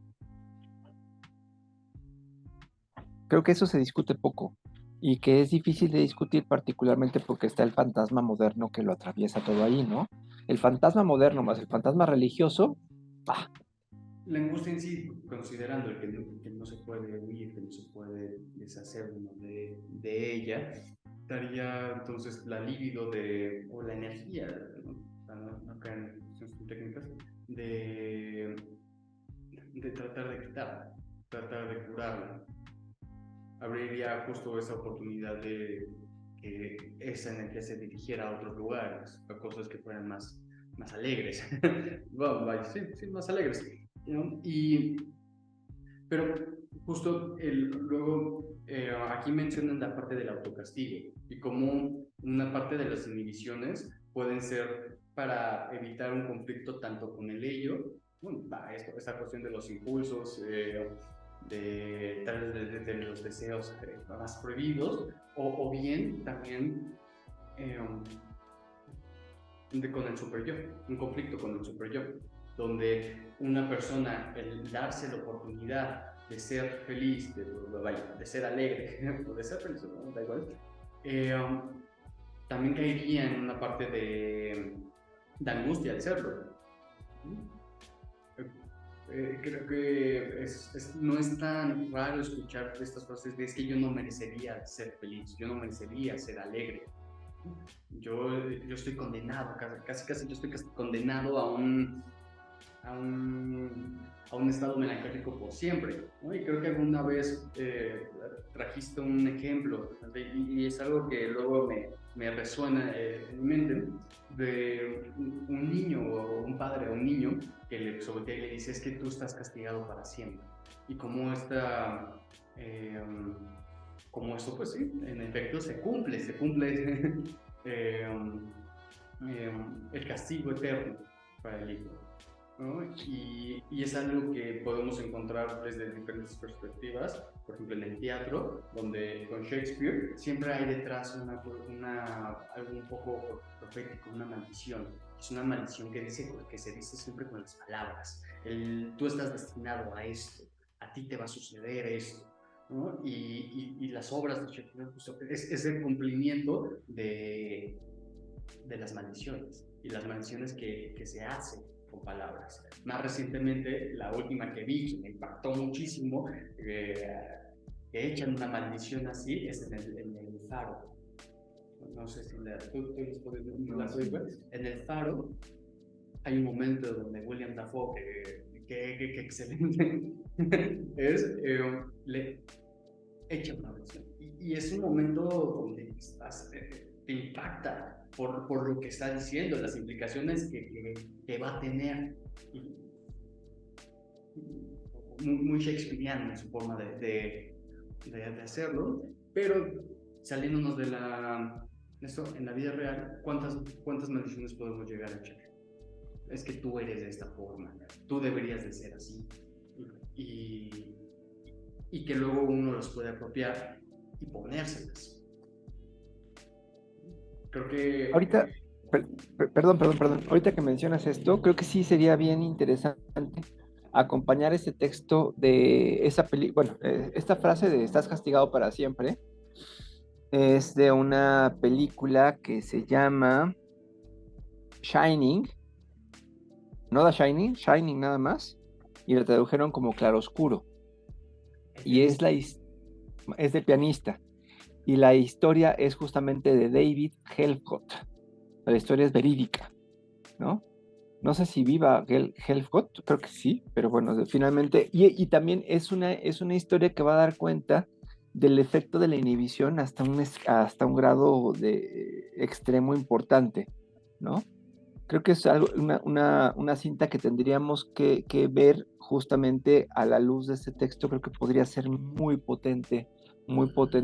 Creo que eso se discute poco y que es difícil de discutir particularmente porque está el fantasma moderno que lo atraviesa todo ahí, ¿no? El fantasma moderno más el fantasma religioso, ¡pah! La angustia en sí, considerando que no se puede huir, que no se puede deshacer uno de ella, daría entonces la libido o la energía, ¿no? Acá en cuestiones técnicas, de, de tratar de quitarla, tratar de curarla. Abriría justo esa oportunidad de que esa energía se dirigiera a otros lugares, a cosas que fueran más alegres. Bueno, vaya, sí, más alegres. ¿no? Pero justo luego aquí mencionan la parte del autocastigo y cómo una parte de las inhibiciones pueden ser para evitar un conflicto tanto con el ello, bueno, esta cuestión de los impulsos, de los deseos más prohibidos, o bien también con el superyo, un conflicto con el superyo, donde una persona, el darse la oportunidad de ser feliz, de ser alegre, o de ser feliz, ¿no? Da igual, también caería en una parte de angustia al serlo. Creo que no es tan raro escuchar estas frases de es que yo no merecería ser feliz, yo no merecería ser alegre. Yo estoy condenado, casi yo estoy condenado a un estado melancólico por siempre, ¿no? Y creo que alguna vez trajiste un ejemplo, y es algo que luego me resuena en mi mente, de un niño o un padre a un niño que le voltea y le dice es que tú estás castigado para siempre. Y como como eso pues sí, en efecto se cumple el castigo eterno para el hijo, ¿no? Y es algo que podemos encontrar desde diferentes perspectivas, por ejemplo en el teatro, donde con Shakespeare siempre hay detrás algo un poco profético, una maldición. Es una maldición que se dice siempre con las palabras. Tú estás destinado a esto, a ti te va a suceder esto, ¿no? Y las obras de Shakespeare es el cumplimiento de las maldiciones y las maldiciones que se hacen con palabras. Más recientemente, la última que vi, que me impactó muchísimo, que echan una maldición así, es en el Faro. No sé si tú la puedes ver. En el Faro hay un momento donde William Dafoe, que excelente es, le echa una maldición. Y es un momento donde te impacta por lo que está diciendo, las implicaciones que va a tener. Muy shakespeariano en su forma de hacerlo, pero saliéndonos de esto en la vida real, ¿cuántas maldiciones podemos llegar a echar? Es que tú eres de esta forma, tú deberías de ser así, y que luego uno los puede apropiar y ponérselas. Creo que... Ahorita, perdón. Ahorita que mencionas esto, creo que sí sería bien interesante acompañar este texto de esa película. Bueno, esta frase de estás castigado para siempre es de una película que se llama Shining. No da Shining, Shining nada más. Y la tradujeron como Claroscuro. Y es del pianista. Y la historia es justamente de David Helfgott. La historia es verídica, ¿no? No sé si viva Helfgott, creo que sí, pero bueno, finalmente, y también es una historia que va a dar cuenta del efecto de la inhibición hasta un grado de extremo importante, ¿no? Creo que es una cinta que tendríamos que ver justamente a la luz de este texto. Creo que podría ser muy potente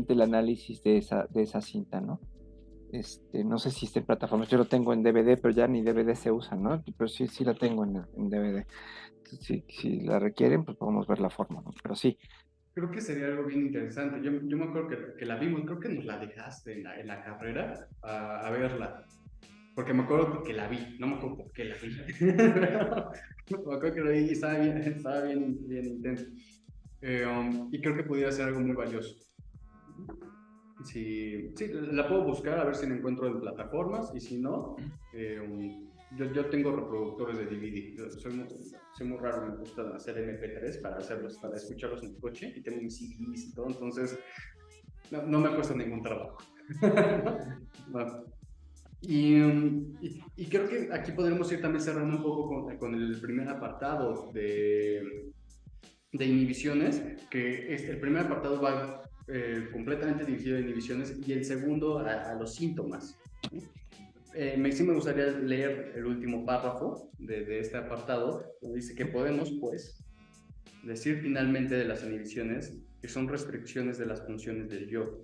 el análisis de esa cinta, ¿no? No sé si está en plataformas, yo lo tengo en DVD, pero ya ni DVD se usa, ¿no? Pero sí la tengo en DVD. Si la requieren, pues podemos ver la forma, ¿no? Pero sí. Creo que sería algo bien interesante. Yo me acuerdo que la vimos, creo que nos la dejaste en la carrera a verla. Porque me acuerdo que la vi, no me acuerdo por qué la vi. Me acuerdo que la vi y estaba bien intenso. Y creo que pudiera ser algo muy valioso. Sí, la puedo buscar a ver si la encuentro en plataformas, y si no, yo tengo reproductores de DVD. Soy muy raro, me gusta hacer MP3 para escucharlos en el coche, y tengo mis CDs y todo, entonces no me cuesta ningún trabajo. No. Y creo que aquí podremos ir también cerrando un poco con el primer apartado de inhibiciones, que el primer apartado va completamente dirigido a inhibiciones, y el segundo a los síntomas. Sí me gustaría leer el último párrafo de este apartado, donde dice que podemos, pues, decir finalmente de las inhibiciones que son restricciones de las funciones del yo,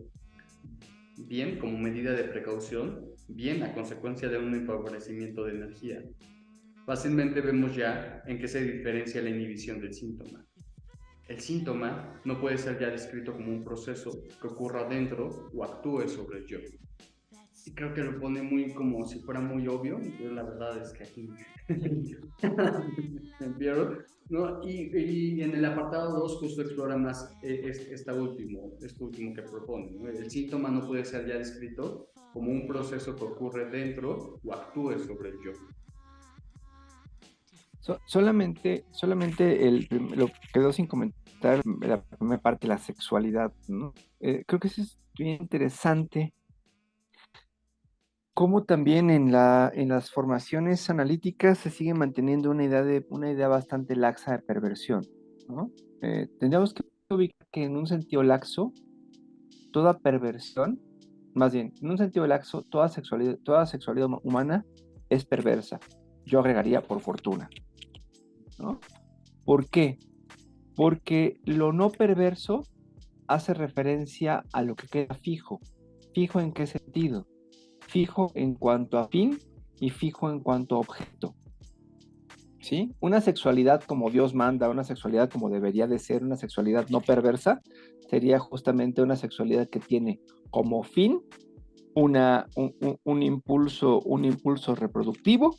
bien como medida de precaución, bien a consecuencia de un empobrecimiento de energía. Fácilmente vemos ya en qué se diferencia la inhibición del síntoma. El síntoma no puede ser ya descrito como un proceso que ocurra dentro o actúe sobre el yo. Y creo que lo pone muy como si fuera muy obvio, pero la verdad es que aquí me pierdo, ¿no? Y en el apartado 2 justo explora más esto último que propone, ¿no? El síntoma no puede ser ya descrito como un proceso que ocurre dentro o actúe sobre el yo. Solamente lo quedó sin comentar la primera parte, la sexualidad, ¿no? Creo que eso es bien interesante, cómo también en las formaciones analíticas se sigue manteniendo una idea bastante laxa de perversión, ¿no? Tendríamos que ubicar que en un sentido laxo, toda perversión, más bien, en un sentido laxo, toda sexualidad humana es perversa. Yo agregaría por fortuna, ¿no? ¿Por qué? Porque lo no perverso hace referencia a lo que queda fijo. ¿Fijo en qué sentido? Fijo en cuanto a fin y fijo en cuanto a objeto. ¿Sí? Una sexualidad como Dios manda, una sexualidad como debería de ser, una sexualidad no perversa, sería justamente una sexualidad que tiene como fin un impulso reproductivo,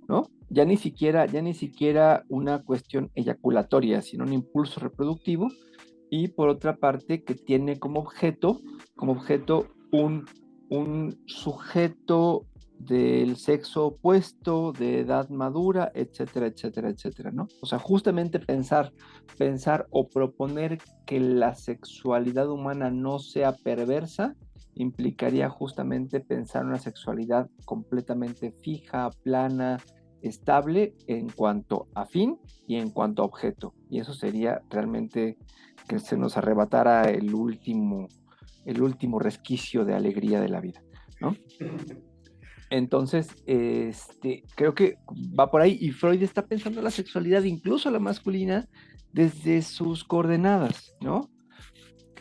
¿no? Ya ni siquiera una cuestión eyaculatoria, sino un impulso reproductivo, y por otra parte que tiene como objeto un sujeto del sexo opuesto, de edad madura, etcétera, etcétera, etcétera, ¿no? O sea, justamente pensar o proponer que la sexualidad humana no sea perversa implicaría justamente pensar una sexualidad completamente fija, plana, estable en cuanto a fin y en cuanto a objeto. Y eso sería realmente que se nos arrebatara el último resquicio de alegría de la vida, ¿no? Entonces, creo que va por ahí, y Freud está pensando la sexualidad, incluso la masculina, desde sus coordenadas, ¿no?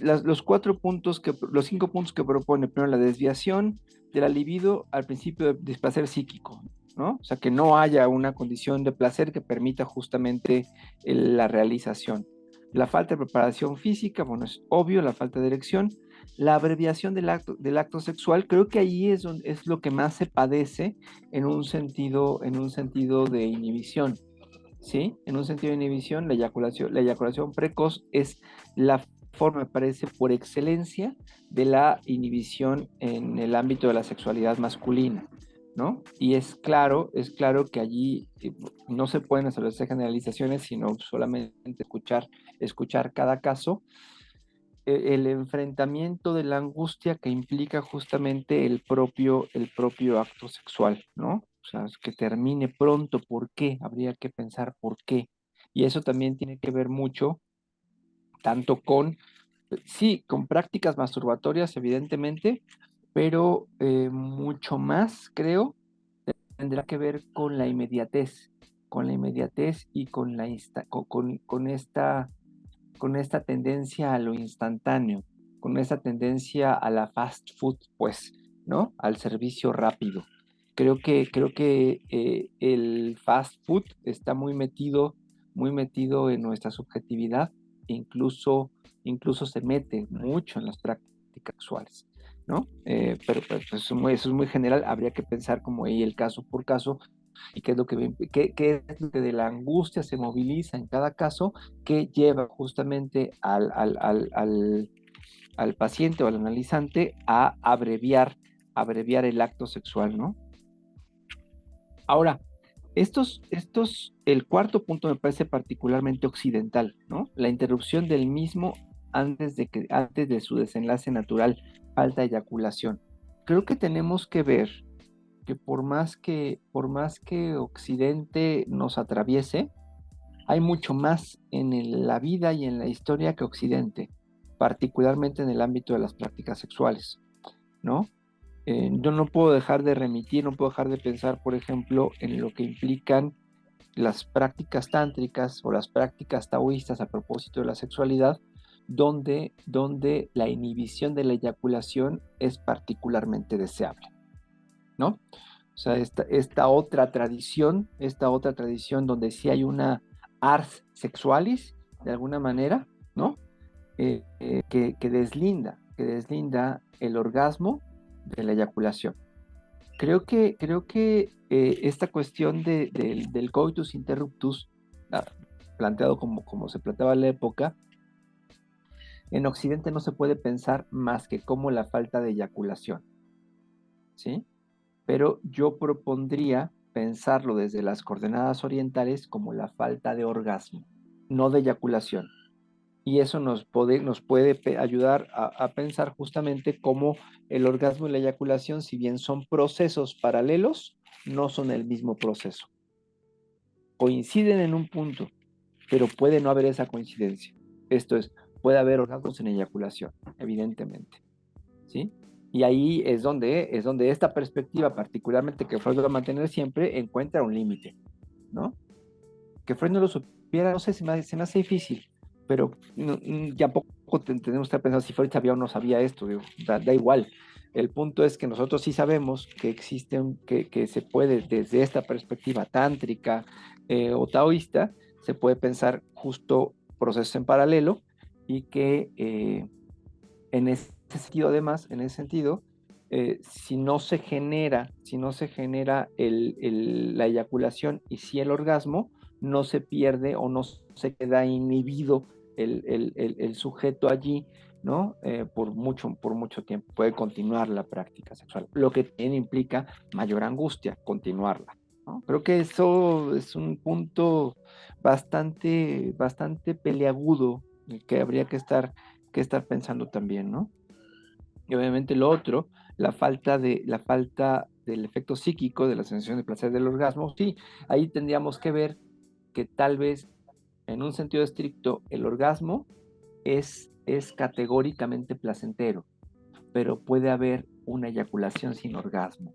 Los 5 puntos que propone: primero, la desviación de la libido al principio de placer psíquico, ¿no? O sea, que no haya una condición de placer que permita justamente la realización. La falta de preparación física, bueno, es obvio, la falta de erección. La abreviación del acto sexual, creo que ahí es lo que más se padece en un sentido de inhibición, ¿sí? En un sentido de inhibición, la eyaculación precoz es la forma, me parece, por excelencia de la inhibición en el ámbito de la sexualidad masculina, ¿no? Y es claro que allí no se pueden establecer generalizaciones, sino solamente escuchar cada caso, el enfrentamiento de la angustia que implica justamente el propio acto sexual, ¿no? O sea, que termine pronto. ¿Por qué? Habría que pensar por qué. Y eso también tiene que ver mucho, tanto sí, con prácticas masturbatorias, evidentemente, pero mucho más, creo, tendrá que ver con la inmediatez y con esta tendencia a lo instantáneo, con esta tendencia a la fast food, pues, ¿no? Al servicio rápido. Creo que el fast food está muy metido en nuestra subjetividad, e incluso se mete mucho en las prácticas sexuales, ¿no? Pero pues, eso es muy general, habría que pensar como ahí el caso por caso, y qué es lo que de la angustia se moviliza en cada caso, que lleva justamente al paciente o al analizante a abreviar el acto sexual, ¿no? Ahora, el cuarto punto me parece particularmente occidental, ¿no? La interrupción del mismo antes de su desenlace natural, falta de eyaculación. Creo que tenemos que ver que por más que Occidente nos atraviese, hay mucho más en la vida y en la historia que Occidente, particularmente en el ámbito de las prácticas sexuales, ¿no? Yo no puedo dejar de remitir, no puedo dejar de pensar, por ejemplo, en lo que implican las prácticas tántricas o las prácticas taoístas a propósito de la sexualidad, donde la inhibición de la eyaculación es particularmente deseable, ¿no? O sea, esta otra tradición donde sí hay una ars sexualis, de alguna manera, ¿no? Que deslinda el orgasmo de la eyaculación. Creo que esta cuestión del coitus interruptus, ah, planteado como se planteaba en la época, en Occidente no se puede pensar más que como la falta de eyaculación, ¿sí? Pero yo propondría pensarlo desde las coordenadas orientales como la falta de orgasmo, no de eyaculación. Y eso nos puede ayudar a pensar justamente cómo el orgasmo y la eyaculación, si bien son procesos paralelos, no son el mismo proceso. Coinciden en un punto, pero puede no haber esa coincidencia. Esto es, puede haber orgasmos en eyaculación, evidentemente, ¿sí? Y ahí es donde esta perspectiva, particularmente que Freud va a mantener siempre, encuentra un límite, ¿no? Que Freud no lo supiera, no sé, se me hace difícil, pero ya poco tenemos que pensar si Freud sabía o no sabía esto, digo, da igual. El punto es que nosotros sí sabemos que existen, que se puede, desde esta perspectiva tántrica o taoísta, se puede pensar justo procesos en paralelo y que en ese sentido, además, en ese sentido, si no se genera la eyaculación y si el orgasmo, no se pierde o no se queda inhibido el sujeto allí, ¿no? Por mucho tiempo. Puede continuar la práctica sexual, lo que también implica mayor angustia, continuarla, ¿no? Creo que eso es un punto bastante peleagudo que habría que estar pensando también, ¿no? Y obviamente lo otro, la falta del efecto psíquico de la sensación de placer del orgasmo, sí, ahí tendríamos que ver que tal vez en un sentido estricto el orgasmo es categóricamente placentero, pero puede haber una eyaculación sin orgasmo.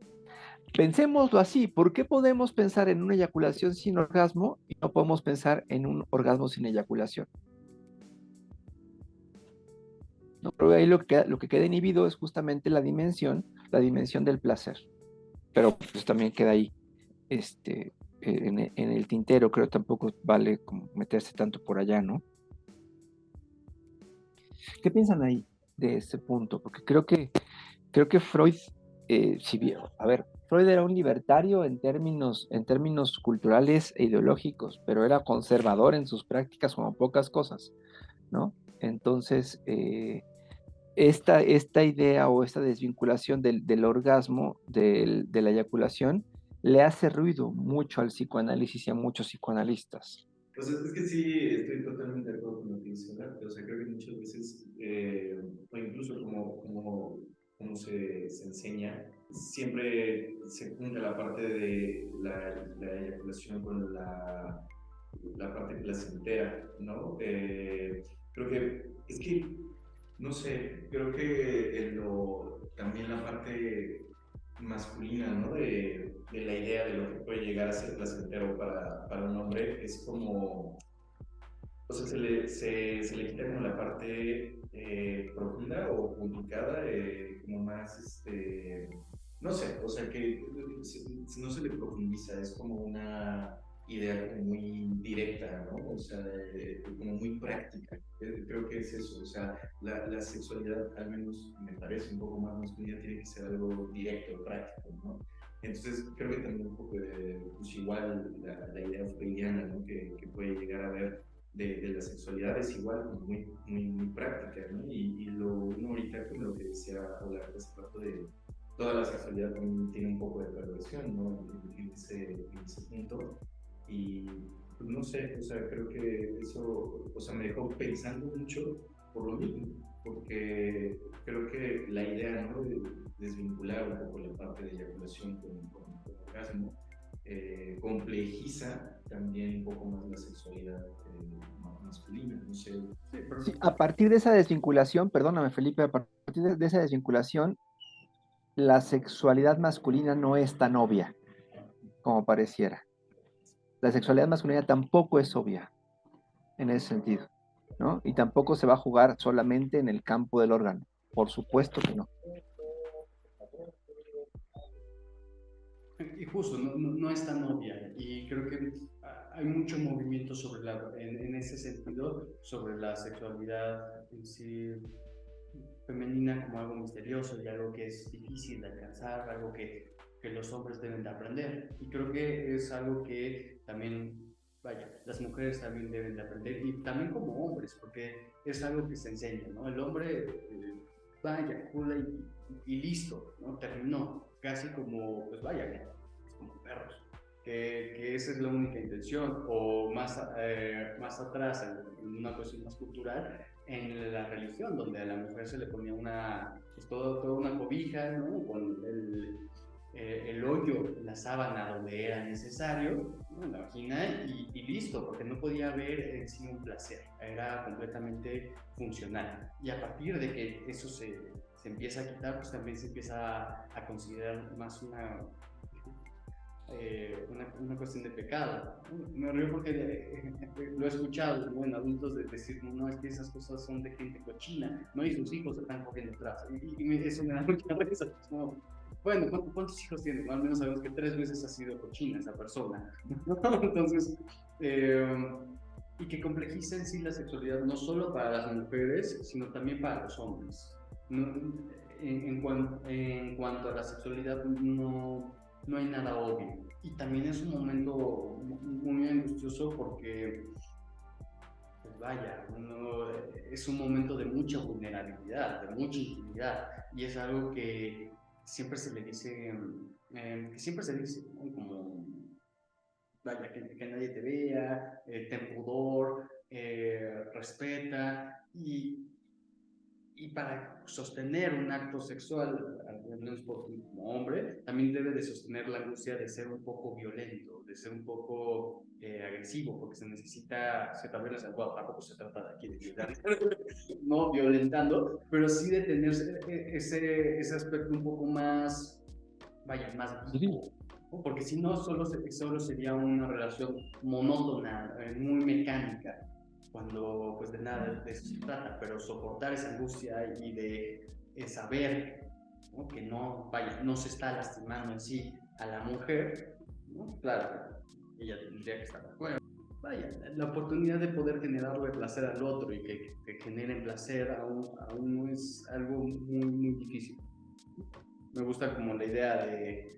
Pensémoslo así, ¿por qué podemos pensar en una eyaculación sin orgasmo y no podemos pensar en un orgasmo sin eyaculación? ¿No? Pero ahí lo que queda inhibido es justamente la dimensión del placer. Pero pues también queda ahí, en el tintero, creo tampoco vale como meterse tanto por allá, ¿no? ¿Qué piensan ahí de ese punto? Porque creo que Freud, si bien, a ver, Freud era un libertario en términos culturales e ideológicos, pero era conservador en sus prácticas como pocas cosas, ¿no? Entonces, esta idea o esta desvinculación del orgasmo, de la eyaculación, le hace ruido mucho al psicoanálisis y a muchos psicoanalistas. Pues es que sí, estoy totalmente de acuerdo con lo que dice Horacio. O sea, creo que muchas veces, o incluso como se enseña, siempre se junta la parte de la eyaculación con la parte placentera, ¿no? Creo que, es que, no sé, creo que también la parte masculina, ¿no? De la idea de lo que puede llegar a ser placentero para un hombre es como, o sea, se le quita como la parte profunda o complicada, como más, no sé, o sea, que no se le profundiza, es como una idea como muy directa, ¿no? O sea, como muy práctica. Creo que es eso, o sea, la sexualidad, al menos me parece un poco más masculina, tiene que ser algo directo, práctico, ¿no? Entonces, creo que también un poco pues igual la idea freudiana, ¿no? Que puede llegar a ver de la sexualidad es igual, como muy práctica, ¿no? Y lo uno ahorita con lo que decía Olar hace rato de toda la sexualidad también tiene un poco de perversión, ¿no? En ese punto. Y pues no sé, o sea, creo que eso, o sea, me dejó pensando mucho por lo mismo, porque creo que la idea, ¿no? De desvincular un poco la parte de eyaculación con orgasmo, complejiza también un poco más la sexualidad masculina, no sé. Sí, a partir de esa desvinculación, perdóname Felipe, a partir de esa desvinculación, la sexualidad masculina no es tan obvia como pareciera. La sexualidad masculina tampoco es obvia en ese sentido, ¿no? Y tampoco se va a jugar solamente en el campo del órgano. Por supuesto que no. Y justo, no es tan obvia. Y creo que hay mucho movimiento sobre en ese sentido, sobre la sexualidad en sí femenina como algo misterioso y algo que es difícil de alcanzar, algo que los hombres deben de aprender. Y creo que es algo que también, vaya, las mujeres también deben de aprender, y también como hombres, porque es algo que se enseña, ¿no? El hombre vaya, jula y listo, ¿no? Terminó, casi como, pues vaya, como perros. Que esa es la única intención, o más atrás, en una cuestión más cultural, en la religión, donde a la mujer se le ponía pues toda una cobija, ¿no? Con el hoyo, la sábana donde era necesario, ¿no? En la vagina, y listo, porque no podía haber en sí un placer, era completamente funcional. Y a partir de que eso se empieza a quitar, pues también se empieza a considerar más una cuestión de pecado. Me río porque lo he escuchado, ¿no? En adultos decir, no, es que esas cosas son de gente cochina, ¿no? Y sus hijos se están cogiendo atrás. Eso me da mucha risa. Como, bueno, ¿cuántos hijos tienes? ¿No? Al menos sabemos que 3 veces ha sido cochina esa persona. Entonces, y que complejiza en sí la sexualidad, no solo para las mujeres, sino también para los hombres. No, en cuanto a la sexualidad, no hay nada obvio. Y también es un momento muy angustioso porque, pues vaya, es un momento de mucha vulnerabilidad, de mucha intimidad, y es algo que siempre se le dice, ¿no? Como, vaya, que nadie te vea, ten pudor, respeta, y para sostener un acto sexual, al menos como hombre, también debe de sostener la angustia de ser un poco violento, de ser un poco agresivo, porque se necesita cierta violencia. Bueno, tampoco se trata de aquí de violar, no violentando, pero sí de tener ese aspecto un poco más, vaya, más vivo. ¿No? Porque si no, solo sería una relación monótona, muy mecánica, cuando pues de nada de eso se trata, pero soportar esa angustia y de saber, ¿no? Que no, vaya, no se está lastimando en sí a la mujer, ¿no? Claro, ella tendría que estar de acuerdo. Vaya, la oportunidad de poder generarle placer al otro y que generen placer aún no es algo muy difícil. Me gusta como la idea de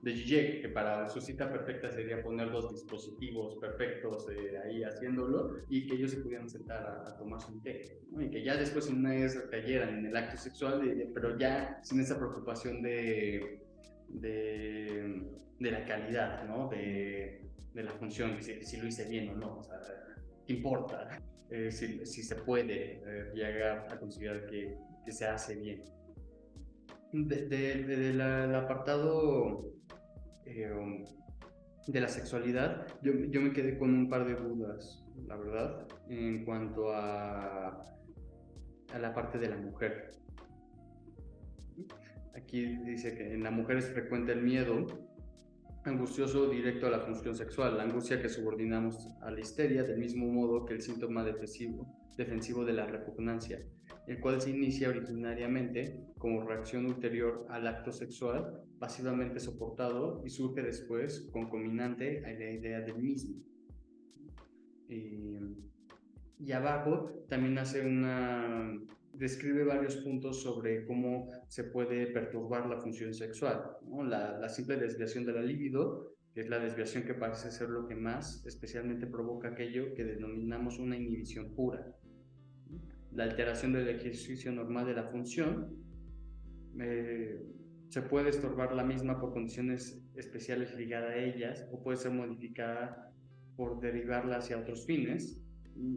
Zizek, que para su cita perfecta sería poner 2 dispositivos perfectos ahí haciéndolo, y que ellos se pudieran sentar a tomarse un té, ¿no? Y que ya después una vez cayeran en el acto sexual, pero ya sin esa preocupación de la calidad, ¿no? De la función, si lo hice bien o no, o sea, ¿qué importa? Si se puede llegar a considerar que se hace bien. Del apartado de la sexualidad, yo me quedé con un par de dudas, la verdad, en cuanto a la parte de la mujer. Aquí dice que en la mujer es frecuente el miedo angustioso directo a la función sexual, la angustia que subordinamos a la histeria, del mismo modo que el síntoma defensivo de la repugnancia, el cual se inicia originariamente como reacción ulterior al acto sexual, pasivamente soportado, y surge después concomitante a la idea del mismo. Y abajo también describe varios puntos sobre cómo se puede perturbar la función sexual, ¿no? La simple desviación de la libido, que es la desviación que parece ser lo que más especialmente provoca aquello que denominamos una inhibición pura. La alteración del ejercicio normal de la función, se puede estorbar la misma por condiciones especiales ligadas a ellas, o puede ser modificada por derivarla hacia otros fines.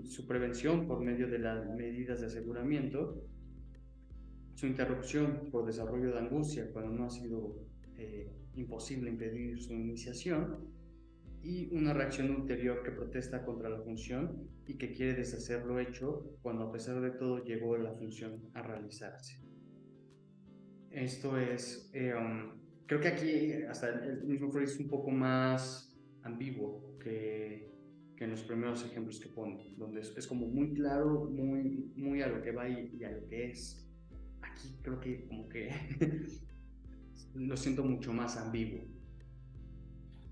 Su prevención por medio de las medidas de aseguramiento, su interrupción por desarrollo de angustia cuando no ha sido imposible impedir su iniciación, y una reacción ulterior que protesta contra la función y que quiere deshacer lo hecho cuando a pesar de todo llegó la función a realizarse. Esto es, creo que aquí hasta el mismo Freud es un poco más ambiguo que en los primeros ejemplos que pone, donde es como muy claro, muy a lo que va y a lo que es. Aquí creo que como que lo siento mucho más ambiguo.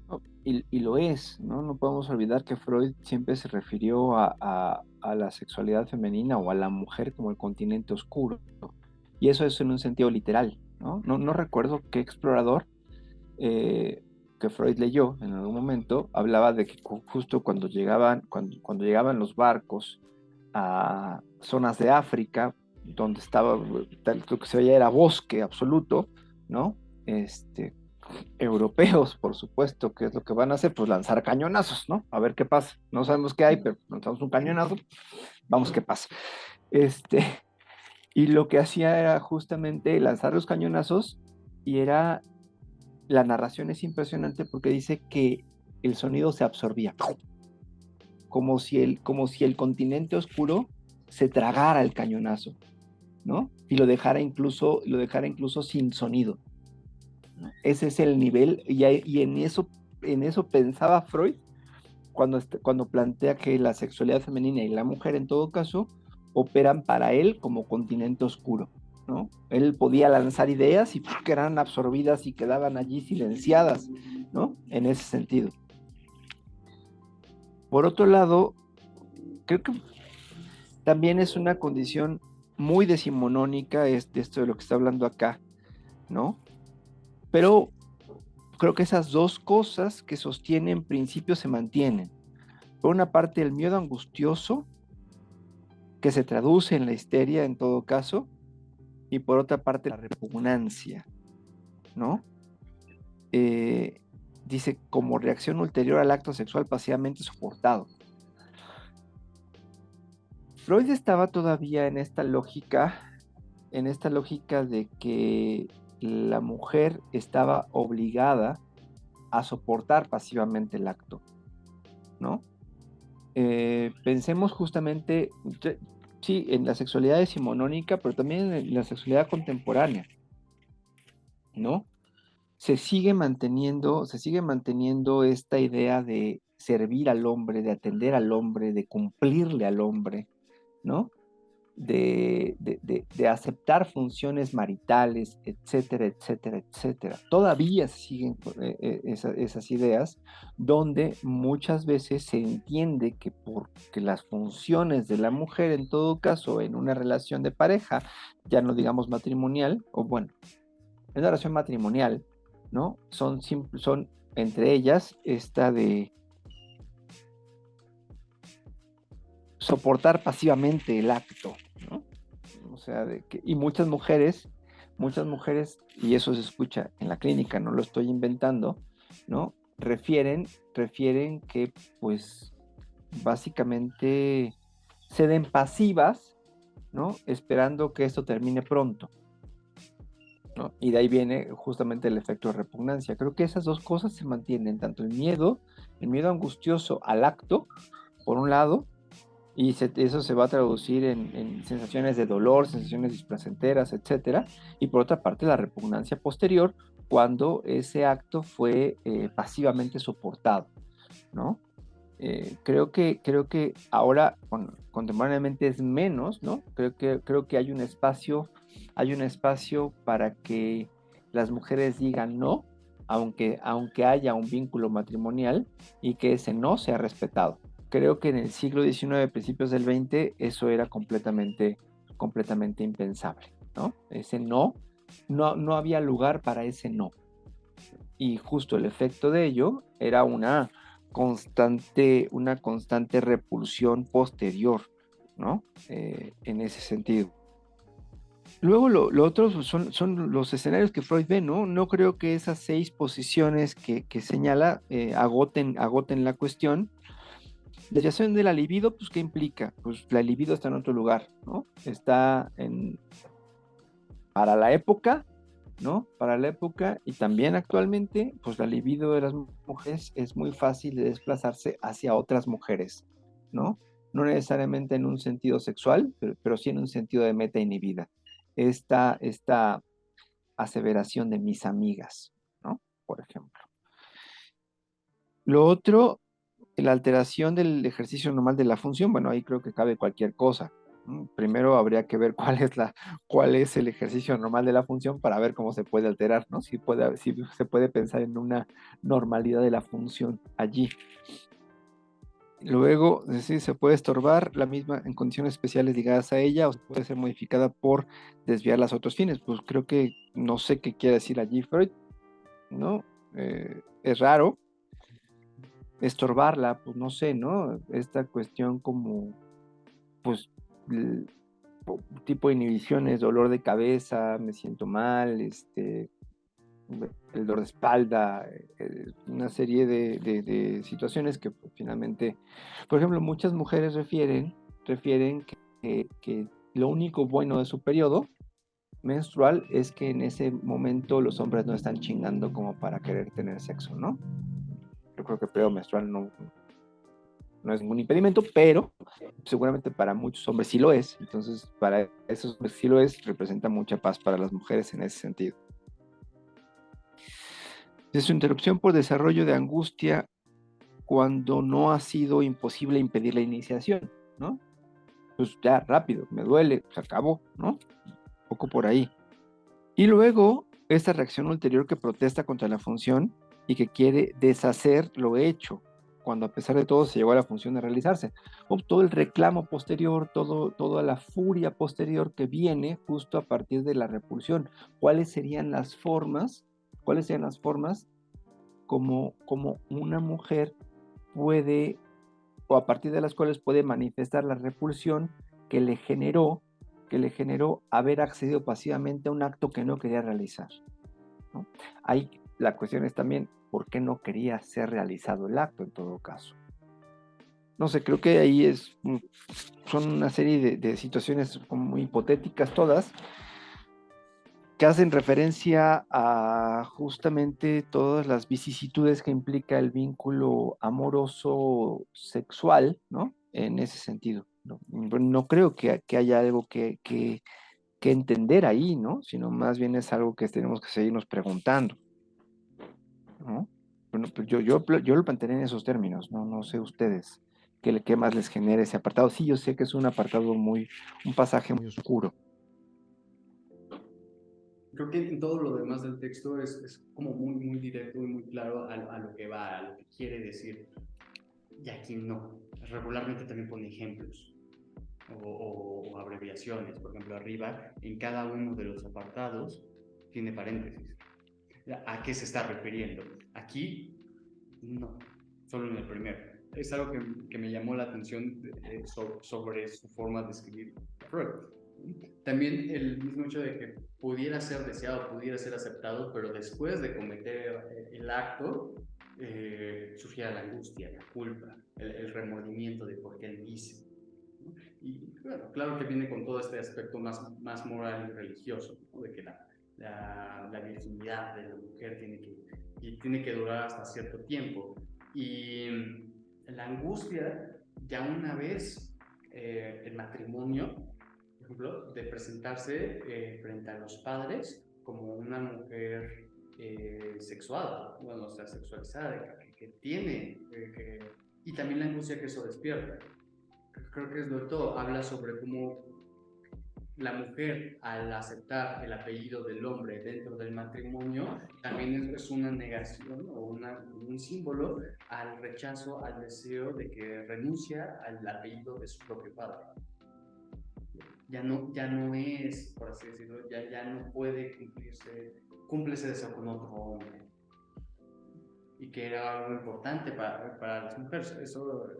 ¿No? Y lo es, ¿no? No podemos olvidar que Freud siempre se refirió a la sexualidad femenina o a la mujer como el continente oscuro. Y eso es en un sentido literal, ¿no? No recuerdo qué explorador eh, que Freud leyó en algún momento hablaba de que justo cuando llegaban los barcos a zonas de África, donde estaba, lo que se veía era bosque absoluto, ¿no? Europeos, por supuesto, ¿qué es lo que van a hacer? Pues lanzar cañonazos, ¿no? A ver qué pasa. No sabemos qué hay, pero lanzamos un cañonazo, vamos qué pasa. Este, y lo que hacía era justamente lanzar los cañonazos y era, la narración es impresionante porque dice que el sonido se absorbía, como si el continente oscuro se tragara el cañonazo, ¿no? Y lo dejara incluso sin sonido. Ese es el nivel, y en eso pensaba Freud cuando plantea que la sexualidad femenina y la mujer en todo caso operan para él como continente oscuro, ¿no? Él podía lanzar ideas y eran absorbidas y quedaban allí silenciadas, ¿no? En ese sentido. Por otro lado, creo que también es una condición muy decimonónica esto de lo que está hablando acá, ¿no? Pero creo que esas dos cosas que sostienen principios se mantienen. Por una parte, el miedo angustioso, que se traduce en la histeria en todo caso, y por otra parte, la repugnancia, ¿no? Eh, Dice, como reacción ulterior al acto sexual pasivamente soportado. Freud estaba todavía en esta lógica de que la mujer estaba obligada a soportar pasivamente el acto, ¿no? Pensemos justamente, sí, en la sexualidad decimonónica, pero también en la sexualidad contemporánea, ¿no? Se sigue manteniendo esta idea de servir al hombre, de atender al hombre, de cumplirle al hombre, ¿no? De aceptar funciones maritales, etcétera, etcétera, etcétera. Todavía se siguen esas ideas, donde muchas veces se entiende que porque las funciones de la mujer, en todo caso, en una relación de pareja, ya no digamos matrimonial, o bueno, en una relación matrimonial, ¿no? Son entre ellas esta de soportar pasivamente el acto, ¿no? O sea, y muchas mujeres, y eso se escucha en la clínica, no lo estoy inventando, ¿no? Refieren que, pues, básicamente ceden pasivas, ¿no? Esperando que esto termine pronto, ¿no? Y de ahí viene justamente el efecto de repugnancia. Creo que esas dos cosas se mantienen, tanto el miedo angustioso al acto, por un lado, y eso se va a traducir en sensaciones de dolor, sensaciones displacenteras, etcétera, y por otra parte la repugnancia posterior cuando ese acto fue pasivamente soportado, ¿no? Creo que ahora contemporáneamente es menos, ¿no? Creo que hay un espacio para que las mujeres digan no, aunque haya un vínculo matrimonial, y que ese no sea respetado. Creo que en el siglo XIX, principios del XX, eso era completamente impensable, ¿no? Ese no había lugar para ese no. Y justo el efecto de ello era una constante repulsión posterior, ¿no? En ese sentido. Luego lo otro son los escenarios que Freud ve, ¿no? No creo que esas 6 posiciones que señala agoten la cuestión. Desviación de la libido, pues, ¿qué implica? Pues la libido está en otro lugar, ¿no? Para la época, ¿no? Para la época, y también actualmente, pues la libido de las mujeres es muy fácil de desplazarse hacia otras mujeres, ¿no? No necesariamente en un sentido sexual, pero sí en un sentido de meta inhibida. Esta aseveración de mis amigas, ¿no? Por ejemplo. Lo otro, la alteración del ejercicio normal de la función, bueno, ahí creo que cabe cualquier cosa. Primero habría que ver cuál es el ejercicio normal de la función para ver cómo se puede alterar, ¿no? Si se puede pensar en una normalidad de la función allí. Luego, es decir, se puede estorbar la misma en condiciones especiales ligadas a ella o se puede ser modificada por desviarlas a otros fines. Pues creo que no sé qué quiere decir allí Freud, ¿no? Es raro. Estorbarla, pues no sé, ¿no? Esta cuestión como, pues, tipo de inhibiciones, dolor de cabeza, me siento mal, el dolor de espalda, una serie de situaciones que pues, finalmente, por ejemplo, muchas mujeres refieren que lo único bueno de su periodo menstrual es que en ese momento los hombres no están chingando como para querer tener sexo, ¿no? Yo creo que el periodo menstrual no es ningún impedimento, pero seguramente para muchos hombres sí lo es. Entonces, para esos hombres sí lo es, representa mucha paz para las mujeres en ese sentido. De su interrupción por desarrollo de angustia cuando no ha sido imposible impedir la iniciación, ¿no? Pues ya, rápido, me duele, se acabó, ¿no? Un poco por ahí. Y luego, esta reacción ulterior que protesta contra la función y que quiere deshacer lo hecho, cuando a pesar de todo se llegó a la función de realizarse. O todo el reclamo posterior, toda la furia posterior que viene justo a partir de la repulsión. ¿Cuáles serían las formas como una mujer puede, o a partir de las cuales puede manifestar la repulsión que le generó haber accedido pasivamente a un acto que no quería realizar, ¿no? Ahí la cuestión es también por qué no quería ser realizado el acto en todo caso. No sé, creo que ahí son una serie de situaciones como muy hipotéticas todas, que hacen referencia a justamente todas las vicisitudes que implica el vínculo amoroso sexual, ¿no? En ese sentido. No creo que haya algo que entender ahí, ¿no? Sino más bien es algo que tenemos que seguirnos preguntando, ¿no? Bueno, pues yo lo planteé en esos términos, ¿no? No sé ustedes qué más les genera ese apartado. Sí, yo sé que es un apartado un pasaje muy oscuro. Creo que en todo lo demás del texto es como muy directo y muy claro a lo que va, a lo que quiere decir. Y aquí no. Regularmente también pone ejemplos o abreviaciones. Por ejemplo, arriba, en cada uno de los apartados, tiene paréntesis. ¿A qué se está refiriendo? Aquí, no. Solo en el primero. Es algo que me llamó la atención sobre su forma de escribir Freud. También el mismo hecho de que pudiera ser deseado, pudiera ser aceptado, pero después de cometer el acto, surgiera la angustia, la culpa, el remordimiento de por qué él hizo. Y bueno, claro que viene con todo este aspecto más moral y religioso, ¿no? De que la virginidad de la mujer tiene que durar hasta cierto tiempo. Y la angustia, ya una vez el matrimonio, por ejemplo, de presentarse frente a los padres como una mujer sexuada, bueno, o sea, sexualizada, que tiene, y también la angustia que eso despierta. Creo que es de todo, habla sobre cómo la mujer, al aceptar el apellido del hombre dentro del matrimonio, también es una negación o un símbolo al rechazo, al deseo de que renuncia al apellido de su propio padre. Ya no es, por así decirlo, ya no puede cumplirse eso con otro hombre. Y que era algo importante para las mujeres. Eso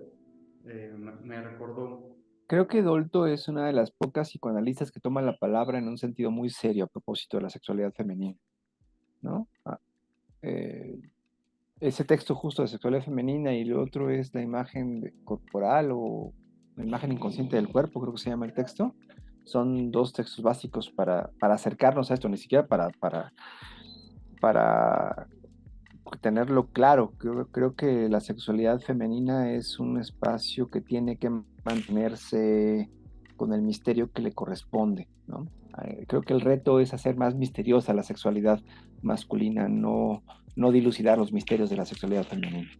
me recordó. Creo que Dolto es una de las pocas psicoanalistas que toma la palabra en un sentido muy serio a propósito de la sexualidad femenina, ¿no? Ese texto justo de sexualidad femenina y el otro es la imagen corporal o la imagen inconsciente del cuerpo, creo que se llama el texto. Son dos textos básicos para acercarnos a esto, ni siquiera para tenerlo claro. Creo que la sexualidad femenina es un espacio que tiene que mantenerse con el misterio que le corresponde, ¿no? Creo que el reto es hacer más misteriosa la sexualidad masculina, no dilucidar los misterios de la sexualidad femenina.